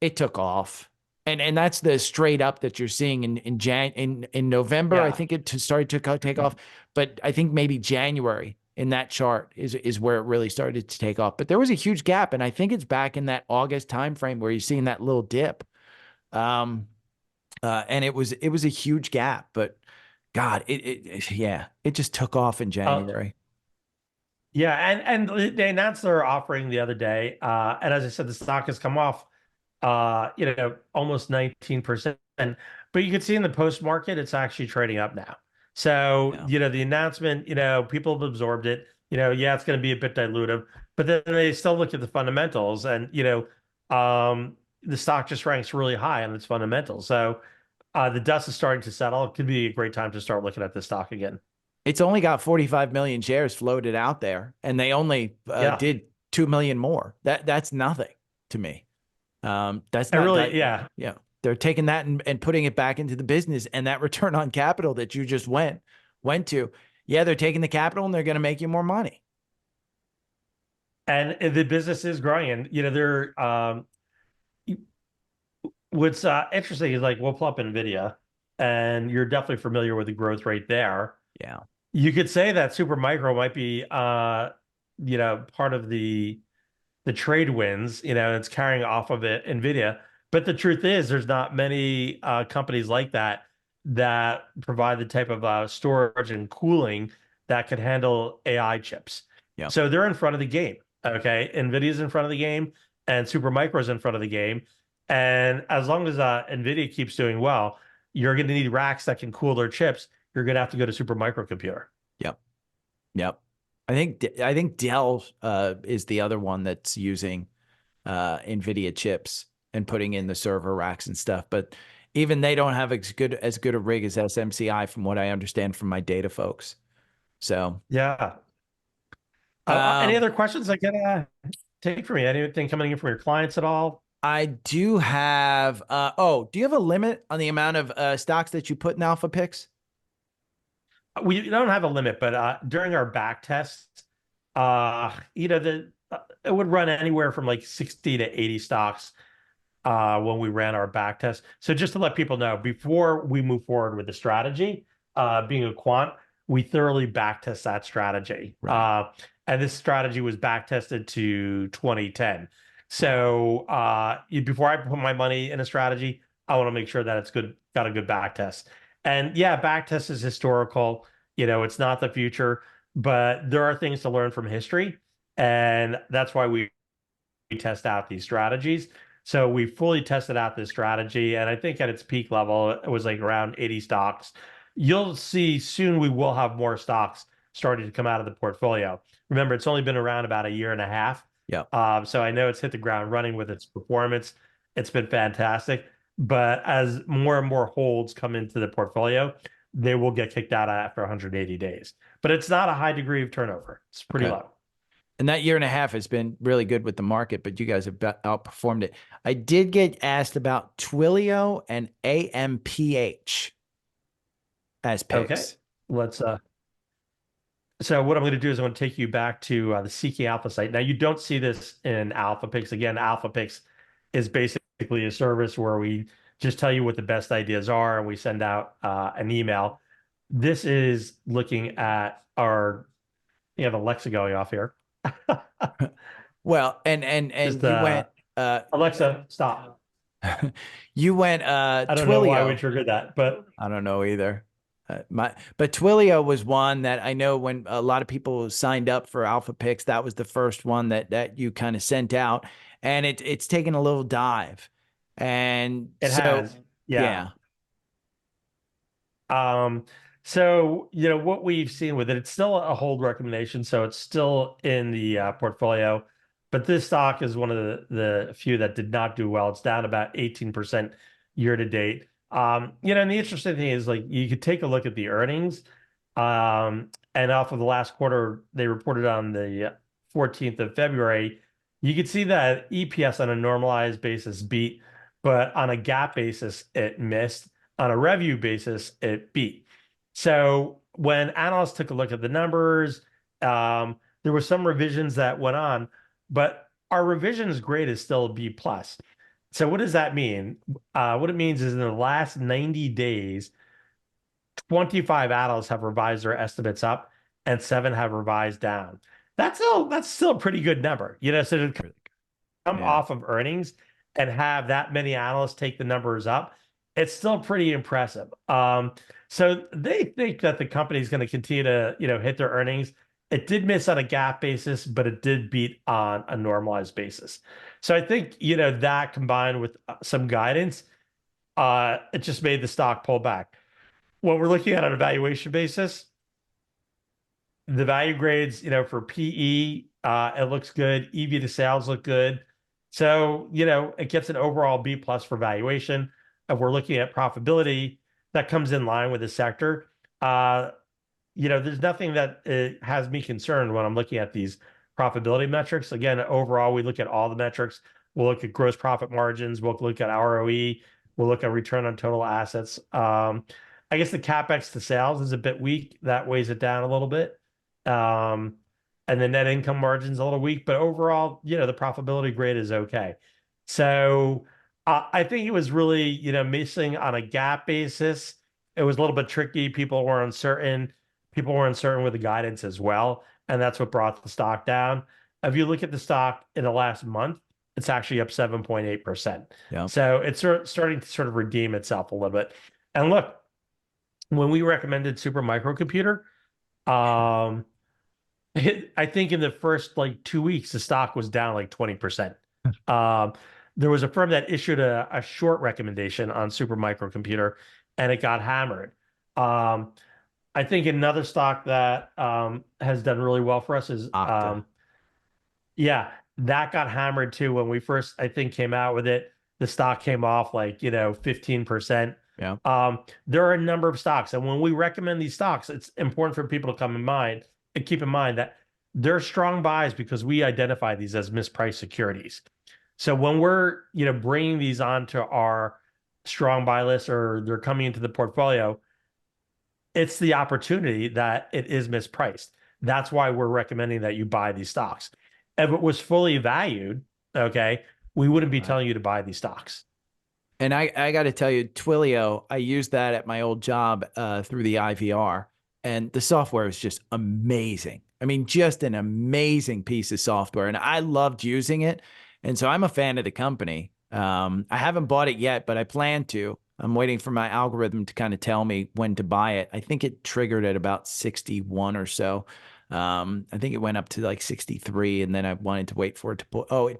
it took off. And that's the straight up that you're seeing in November. I Yeah. think it started to take off, but I think maybe January in that chart is where it really started to take off. But there was a huge gap, and I think it's back in that August timeframe where you're seeing that little dip. And it was a huge gap, but God, it just took off in January. Yeah, and they announced their offering the other day, and as I said, the stock has come off, almost 19%. But you can see in the post market, it's actually trading up now. So Yeah. the announcement, people have absorbed it. Yeah, it's going to be a bit dilutive, but then they still look at the fundamentals, and the stock just ranks really high on its fundamentals. So the dust is starting to settle. It could be a great time to start looking at the stock again. It's only got 45 million shares floated out there, and they only Yeah, did 2 million more. That's nothing to me. That's I not really, that. yeah. Yeah, they're taking that and putting it back into the business, and that return on capital that you just went to. Yeah, they're taking the capital and they're going to make you more money. And the business is growing, and they're what's interesting is like we'll pull up NVIDIA, and you're definitely familiar with the growth rate there. Yeah. You could say that Supermicro might be part of the trade wins, it's carrying off of it NVIDIA. But the truth is there's not many companies like that provide the type of storage and cooling that could handle AI chips. Yeah. So they're in front of the game. Okay. NVIDIA's in front of the game, and Supermicro's in front of the game. And as long as NVIDIA keeps doing well, you're going to need racks that can cool their chips. You're going to have to go to Supermicro computer. Yep. Yep. I think Dell is the other one that's using NVIDIA chips and putting in the server racks and stuff. But even they don't have as good a rig as SMCI, from what I understand from my data folks. So Yeah. Any other questions I can take from you? Anything coming in from your clients at all? I do have, oh, do you have a limit on the amount of stocks that you put in Alpha Picks? We don't have a limit, but during our back tests, it would run anywhere from like 60 to 80 stocks when we ran our back test. So just to let people know, before we move forward with the strategy, being a quant, we thoroughly back test that strategy. Right. And this strategy was back tested to 2010. So before I put my money in a strategy, I want to make sure that it's good, got a good back test. And yeah, back test is historical. It's not the future, but there are things to learn from history. And that's why we test out these strategies. So we fully tested out this strategy, and I think at its peak level, it was like around 80 stocks. You'll see soon we will have more stocks starting to come out of the portfolio. Remember, it's only been around about a year and a half. Yeah. So I know it's hit the ground running with its performance. It's been fantastic. But as more and more holds come into the portfolio, they will get kicked out after 180 days. But it's not a high degree of turnover. It's pretty low. And that year and a half has been really good with the market, but you guys have outperformed it. I did get asked about TWLO and AMPH as picks. Okay, let's so what I'm going to do is I'm going to take you back to the Seeking Alpha site. Now, you don't see this in Alpha Picks. Again, Alpha Picks is basically a service where we just tell you what the best ideas are, and we send out an email. This is looking at our, you have Alexa going off here. Well, and Just, you went Alexa, stop. You went I don't know why we triggered that, but I don't know either. But TWLO was one that I know when a lot of people signed up for Alpha Picks, that was the first one that you kind of sent out, and it's taken a little dive, and it has, yeah. So, what we've seen with it, it's still a hold recommendation. So it's still in the portfolio, but this stock is one of the few that did not do well. It's down about 18% year to date. And the interesting thing is, like, you could take a look at the earnings, and off of the last quarter, they reported on the 14th of February. You could see that EPS on a normalized basis beat, but on a GAAP basis, it missed. On a revenue basis, it beat. So when analysts took a look at the numbers, there were some revisions that went on, but our revisions grade is still a B plus. So what does that mean? What it means is in the last 90 days, 25 analysts have revised their estimates up and 7 have revised down. That's still a pretty good number. So to come off of earnings and have that many analysts take the numbers up, it's still pretty impressive. So they think that the company is going to continue to, hit their earnings. It did miss on a GAAP basis, but it did beat on a normalized basis. So I think, that combined with some guidance, it just made the stock pull back. What we're looking at on a valuation basis, the value grades, for PE, it looks good. EV to sales look good. So, it gets an overall B plus for valuation. If we're looking at profitability, that comes in line with the sector. There's nothing that has me concerned when I'm looking at these profitability metrics. Again, overall, we look at all the metrics. We'll look at gross profit margins. We'll look at ROE. We'll look at return on total assets. I guess the CapEx to sales is a bit weak. That weighs it down a little bit. And the net income margin's a little weak. But overall, the profitability grade is okay. So I think it was really, missing on a GAAP basis. It was a little bit tricky. People were uncertain. People were uncertain with the guidance as well. And that's what brought the stock down. If you look at the stock in the last month, it's actually up 7.8%. Yeah. So it's starting to sort of redeem itself a little bit. And look, when we recommended Super Microcomputer, I think in the first 2 weeks, the stock was down 20%. There was a firm that issued a short recommendation on Super Microcomputer, and it got hammered. I think another stock that has done really well for us is that got hammered too. When we first, I think, came out with it, the stock came off 15%. Yeah. There are a number of stocks, and when we recommend these stocks, it's important for people to keep in mind that they're strong buys because we identify these as mispriced securities. So when we're, bringing these onto our strong buy list or they're coming into the portfolio, it's the opportunity that it is mispriced. That's why we're recommending that you buy these stocks. If it was fully valued, okay, we wouldn't be telling you to buy these stocks. And I got to tell you, Twilio, I used that at my old job through the IVR, and the software is just amazing. I mean, just an amazing piece of software, and I loved using it. And so I'm a fan of the company. I haven't bought it yet, but I plan to. I'm waiting for my algorithm to kind of tell me when to buy it. I think it triggered at about 61 or so. I think it went up to like 63, and then I wanted to wait for it to pull.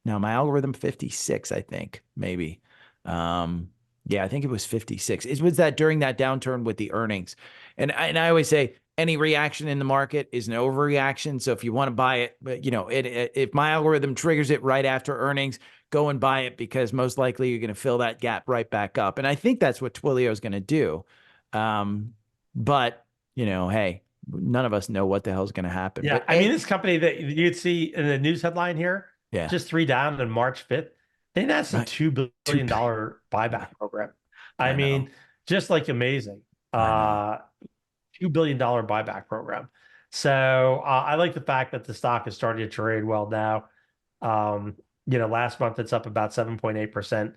No, my algorithm 56, I think, maybe. Yeah, I think it was 56. It was that during that downturn with the earnings. And I always say any reaction in the market is an overreaction. So if you want to buy it, but if my algorithm triggers it right after earnings, go and buy it because most likely you're going to fill that gap right back up. And I think that's what Twilio is going to do. But hey, none of us know what the hell is going to happen. Yeah, But I mean, this company that you'd see in the news headline here, yeah, just 3 down on March 5th, they announced a right. $2 billion buyback program. I I know. mean, just like amazing. I know. $2 billion buyback program. So I like the fact that the stock is starting to trade well now. Last month it's up about 7.8%.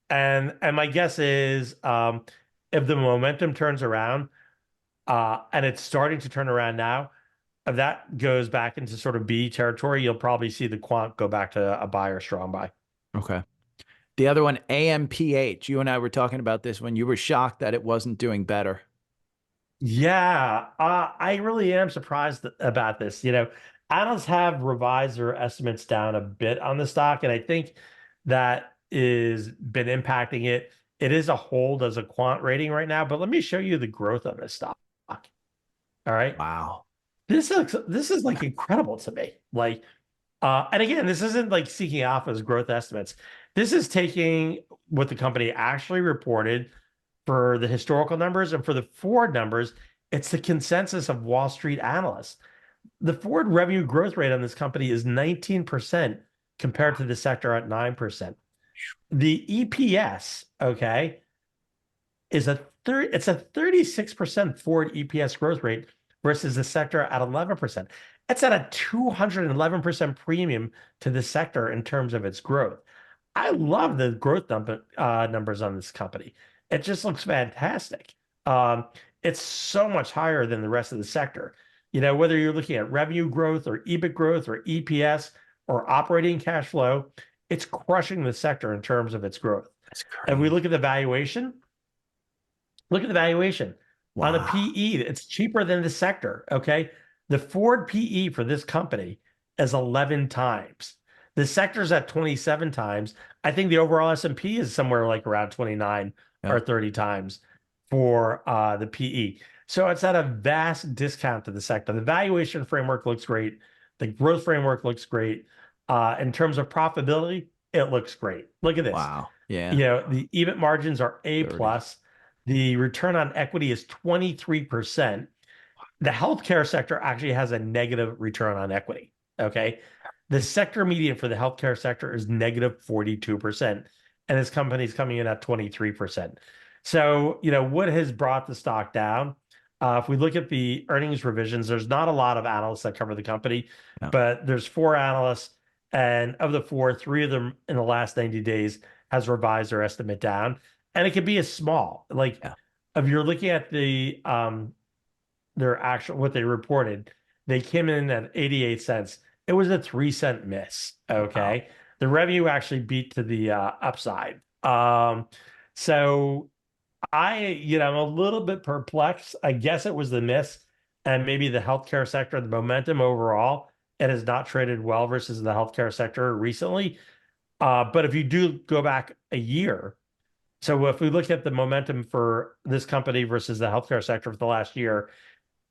And my guess is if the momentum turns around, and it's starting to turn around now, if that goes back into sort of B territory, you'll probably see the quant go back to a buy or strong buy. Okay. The other one, AMPH. You and I were talking about this when you were shocked that it wasn't doing better. Yeah, I really am surprised about this. Analysts have revised their estimates down a bit on the stock, and I think that is been impacting it. It is a hold as a quant rating right now, but let me show you the growth of this stock. All right. Wow. This is like incredible to me. And again, this isn't like Seeking Alpha's growth estimates. This is taking what the company actually reported for the historical numbers, and for the forward numbers, it's the consensus of Wall Street analysts. The forward revenue growth rate on this company is 19% compared to the sector at 9%. The EPS, okay, it's a 36% forward EPS growth rate versus the sector at 11%. It's at a 211% premium to the sector in terms of its growth. I love the growth numbers on this company. It just looks fantastic. It's so much higher than the rest of the sector. Whether you're looking at revenue growth or EBIT growth or EPS or operating cash flow, it's crushing the sector in terms of its growth. That's And we crazy. look at the valuation. Look at the valuation. On a Wow. PE, it's cheaper than the sector, okay? The forward PE for this company is 11 times. The sector's at 27 times. I think the overall S&P is somewhere like around 29 Yeah. or 30 times for the PE. So it's at a vast discount to the sector. The valuation framework looks great. The growth framework looks great. In terms of profitability, it looks great. Look at this. Wow. Yeah. The EBIT margins are A 30. plus. The return on equity is 23%. The healthcare sector actually has a negative return on equity. Okay. The sector median for the healthcare sector is negative 42%. And this company is coming in at 23%. So, what has brought the stock down? If we look at the earnings revisions, there's not a lot of analysts that cover the company, Yeah. but there's 4 analysts. And of the 4, 3 of them in the last 90 days has revised their estimate down. And it could be as small. Yeah. If you're looking at their actual what they reported, they came in at 88 cents. It was a 3-cent miss. Okay. Wow. The revenue actually beat to the upside. So I'm a little bit perplexed. I guess it was the miss and maybe the healthcare sector, the momentum overall. It has not traded well versus the healthcare sector recently. But if you do go back a year, so if we look at the momentum for this company versus the healthcare sector for the last year,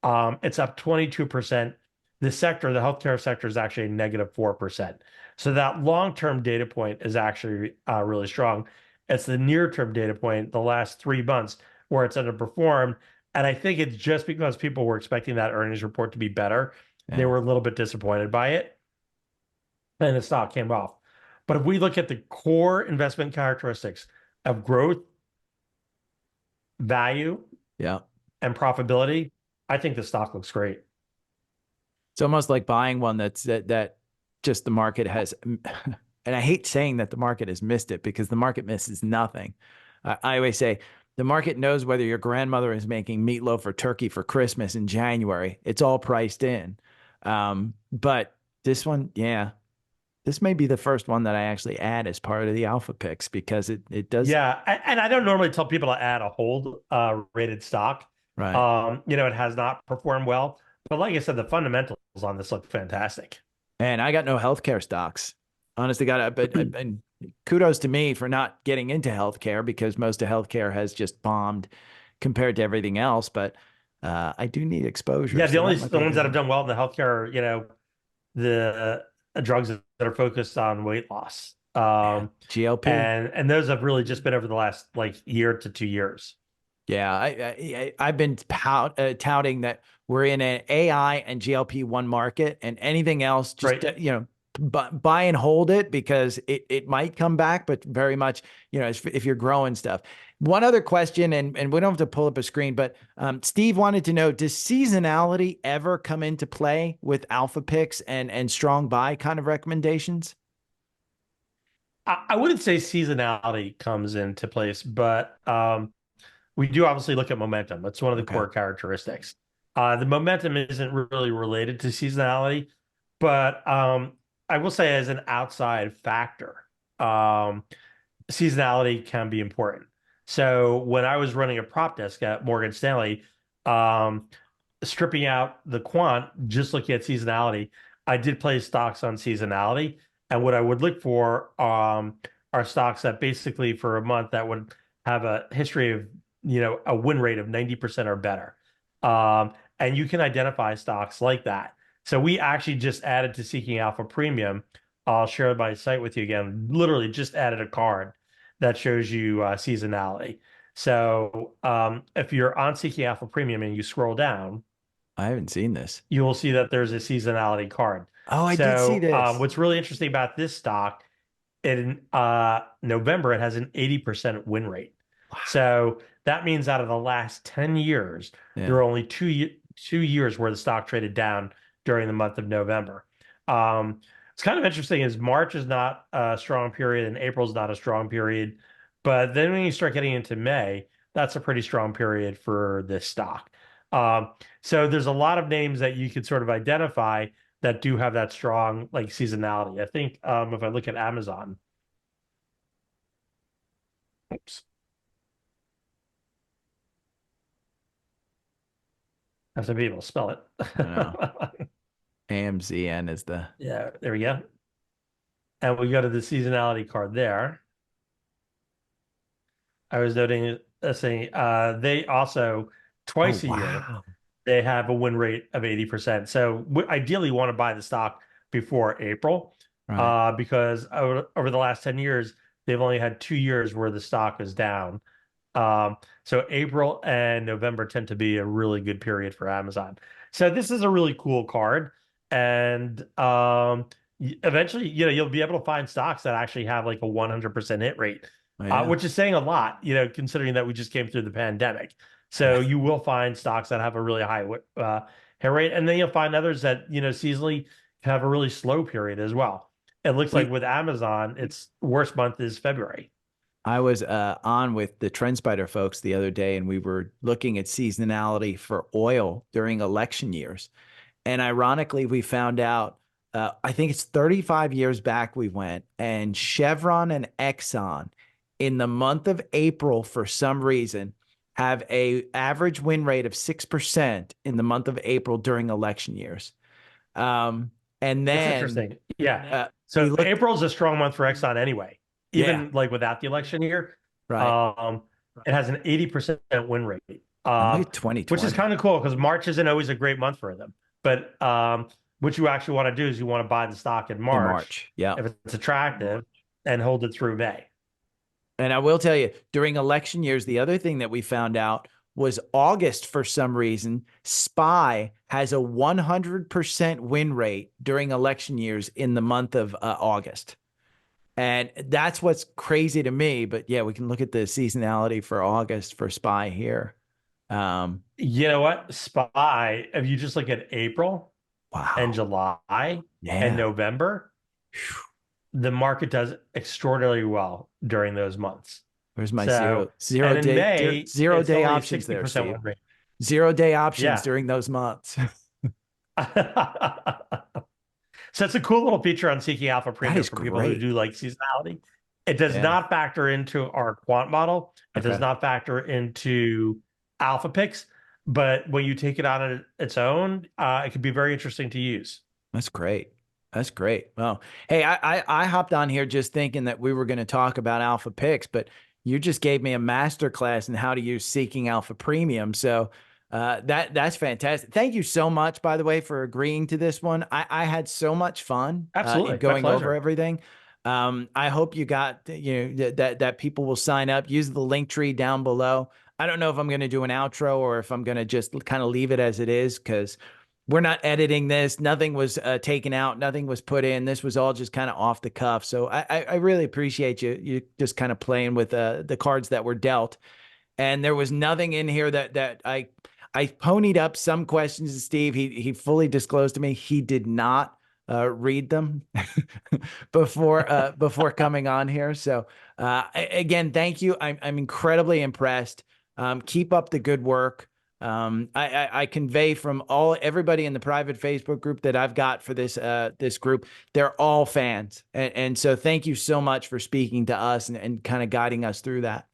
it's up 22%. The healthcare sector is actually negative 4%. So that long-term data point is actually really strong. It's the near-term data point, the last 3 months, where it's underperformed. And I think it's just because people were expecting that earnings report to be better. They Yeah. were a little bit disappointed by it. And the stock came off. But if we look at the core investment characteristics of growth, value, Yeah. and profitability, I think the stock looks great. It's almost like buying one that just the market has, and I hate saying that the market has missed it because the market misses nothing. I always say the market knows whether your grandmother is making meatloaf or turkey for Christmas in January. It's all priced in. But this one, yeah, this may be the first one that I actually add as part of the alpha picks because it does. Yeah, and I don't normally tell people to add a hold rated stock. Right. It has not performed well, but like I said, the fundamentals on this look fantastic. And I got no healthcare stocks. Honestly, and kudos to me for not getting into healthcare because most of healthcare has just bombed compared to everything else. But I do need exposure. Yeah, So the only that might the be a ones good that have one. done well in the healthcare, the drugs that are focused on weight loss. Yeah. GLP. And those have really just been over the last like year to 2 years. Yeah, I've been touting that we're in an AI and GLP-1 market, and anything else, just Right. buy and hold it because it might come back, but very much, if you're growing stuff. One other question, and we don't have to pull up a screen, but Steve wanted to know: does seasonality ever come into play with alpha picks and strong buy kind of recommendations? I wouldn't say seasonality comes into place, but we do obviously look at momentum. That's one of the Okay. core characteristics. The momentum isn't really related to seasonality, but I will say as an outside factor, seasonality can be important. So when I was running a prop desk at Morgan Stanley, um, stripping out the quant, just looking at seasonality, I did place stocks on seasonality. And what I would look for are stocks that basically for a month that would have a history of, a win rate of 90% or better. And you can identify stocks like that. So we actually just added to Seeking Alpha Premium. I'll share my site with you again. Literally just added a card that shows you seasonality. So if you're on Seeking Alpha Premium and you scroll down, I haven't seen this. you will see that there's a seasonality card. Oh, I did see So this. what's really interesting about this stock, in November, it has an 80% win rate. So that means out of the last 10 years, there Yeah. are only 2 years where the stock traded down during the month of November. It's kind of interesting is March is not a strong period and April is not a strong period. But then when you start getting into May, that's a pretty strong period for this stock. So there's a lot of names that you could sort of identify that do have that strong like seasonality. I think if I look at Amazon, oops, I have to be able to spell it. I know. AMZN is the. Yeah, there we go. And we go to the seasonality card there. I was noting saying they also Oh, twice a year wow. they have a win rate of 80%. So ideally you want to buy the stock before April Right. because over the last 10 years, they've only had 2 years where the stock is down. So April and November tend to be a really good period for Amazon. So this is a really cool card. And eventually, you'll be able to find stocks that actually have like a 100% hit rate, Oh, yeah. which is saying a lot, considering that we just came through the pandemic. So you will find stocks that have a really high hit rate, and then you'll find others that, seasonally have a really slow period as well. It looks like with Amazon, its worst month is February. I was on with the TrendSpider folks the other day, and we were looking at seasonality for oil during election years. And ironically, we found out, I think it's 35 years back we went, and Chevron and Exxon in the month of April, for some reason, have a average win rate of 6% in the month of April during election years. And That's then interesting. Yeah. we So looked, April's a strong month for Exxon anyway, yeah, even like without the election year. right. It has an 80% win rate, And look at which is 2020 kind of cool because March isn't always a great month for them. But what you actually want to do is you want to buy the stock in in March March. Yeah. if it's attractive and hold it through May. And I will tell you, during election years, the other thing that we found out was August, for some reason, SPY has a 100% win rate during election years in the month of August. And that's what's crazy to me. But yeah, we can look at the seasonality for August for SPY here. You know what? SPY, if you just look at April and Wow. July and Yeah. November, the market does extraordinarily well during those months. Where's my So, zero and in day, May, zero it's day only a options there, 60% Steve? win rate. 0 day options Yeah. during those months. So it's a cool little feature on Seeking Alpha That Premium is for people who great. do like seasonality. It does Yeah. not factor into our quant model. It does Okay. not factor into alpha picks. But when you take it on its own, it can be very interesting to use. That's great. That's great. Well, hey, I hopped on here just thinking that we were going to talk about alpha picks, but you just gave me a master class in how to use Seeking Alpha Premium. So that's fantastic. Thank you so much, by the way, for agreeing to this one. I had so much fun in Absolutely. My going over pleasure. everything. I hope you got that people will sign up. Use the link tree down below. I don't know if I'm going to do an outro or if I'm going to just kind of leave it as it is because we're not editing this. Nothing was taken out. Nothing was put in. This was all just kind of off the cuff. So I really appreciate you just kind of playing with the cards that were dealt. And there was nothing in here that I ponied up some questions to Steve. He fully disclosed to me he did not read them before coming on here. So again, thank you. I'm incredibly impressed. Keep up the good work. I convey from everybody in the private Facebook group that I've got for this group, they're all fans. And so thank you so much for speaking to us and kind of guiding us through that.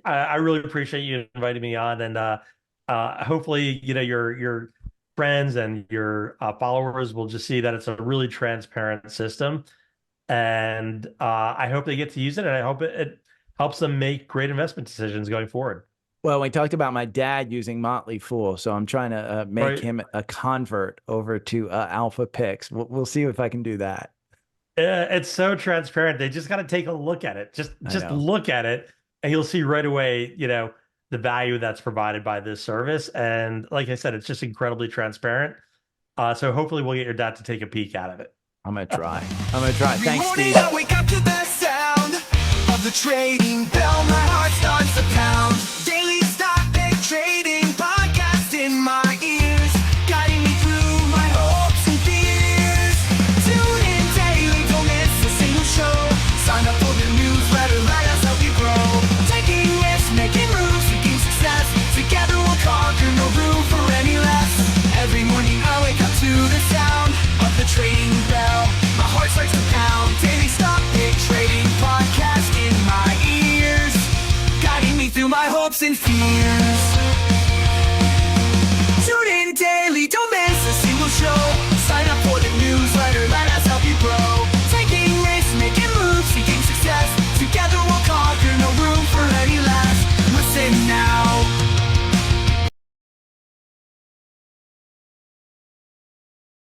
I really appreciate you inviting me on, and hopefully, your friends and your followers will just see that it's a really transparent system, and I hope they get to use it, and I hope it helps them make great investment decisions going forward. Well, we talked about my dad using Motley Fool, so I'm trying to make Right. him a convert over to Alpha Picks. We'll see if I can do that. It's so transparent. They just got to take a look at it. Just I just know. look at it, and you'll see right away, the value that's provided by this service. And like I said, it's just incredibly transparent. So hopefully we'll get your dad to take a peek at it. I'm gonna try. I'm gonna try. Every Thanks, morning Steve. I wake up to the sound of the trading bell. My heart starts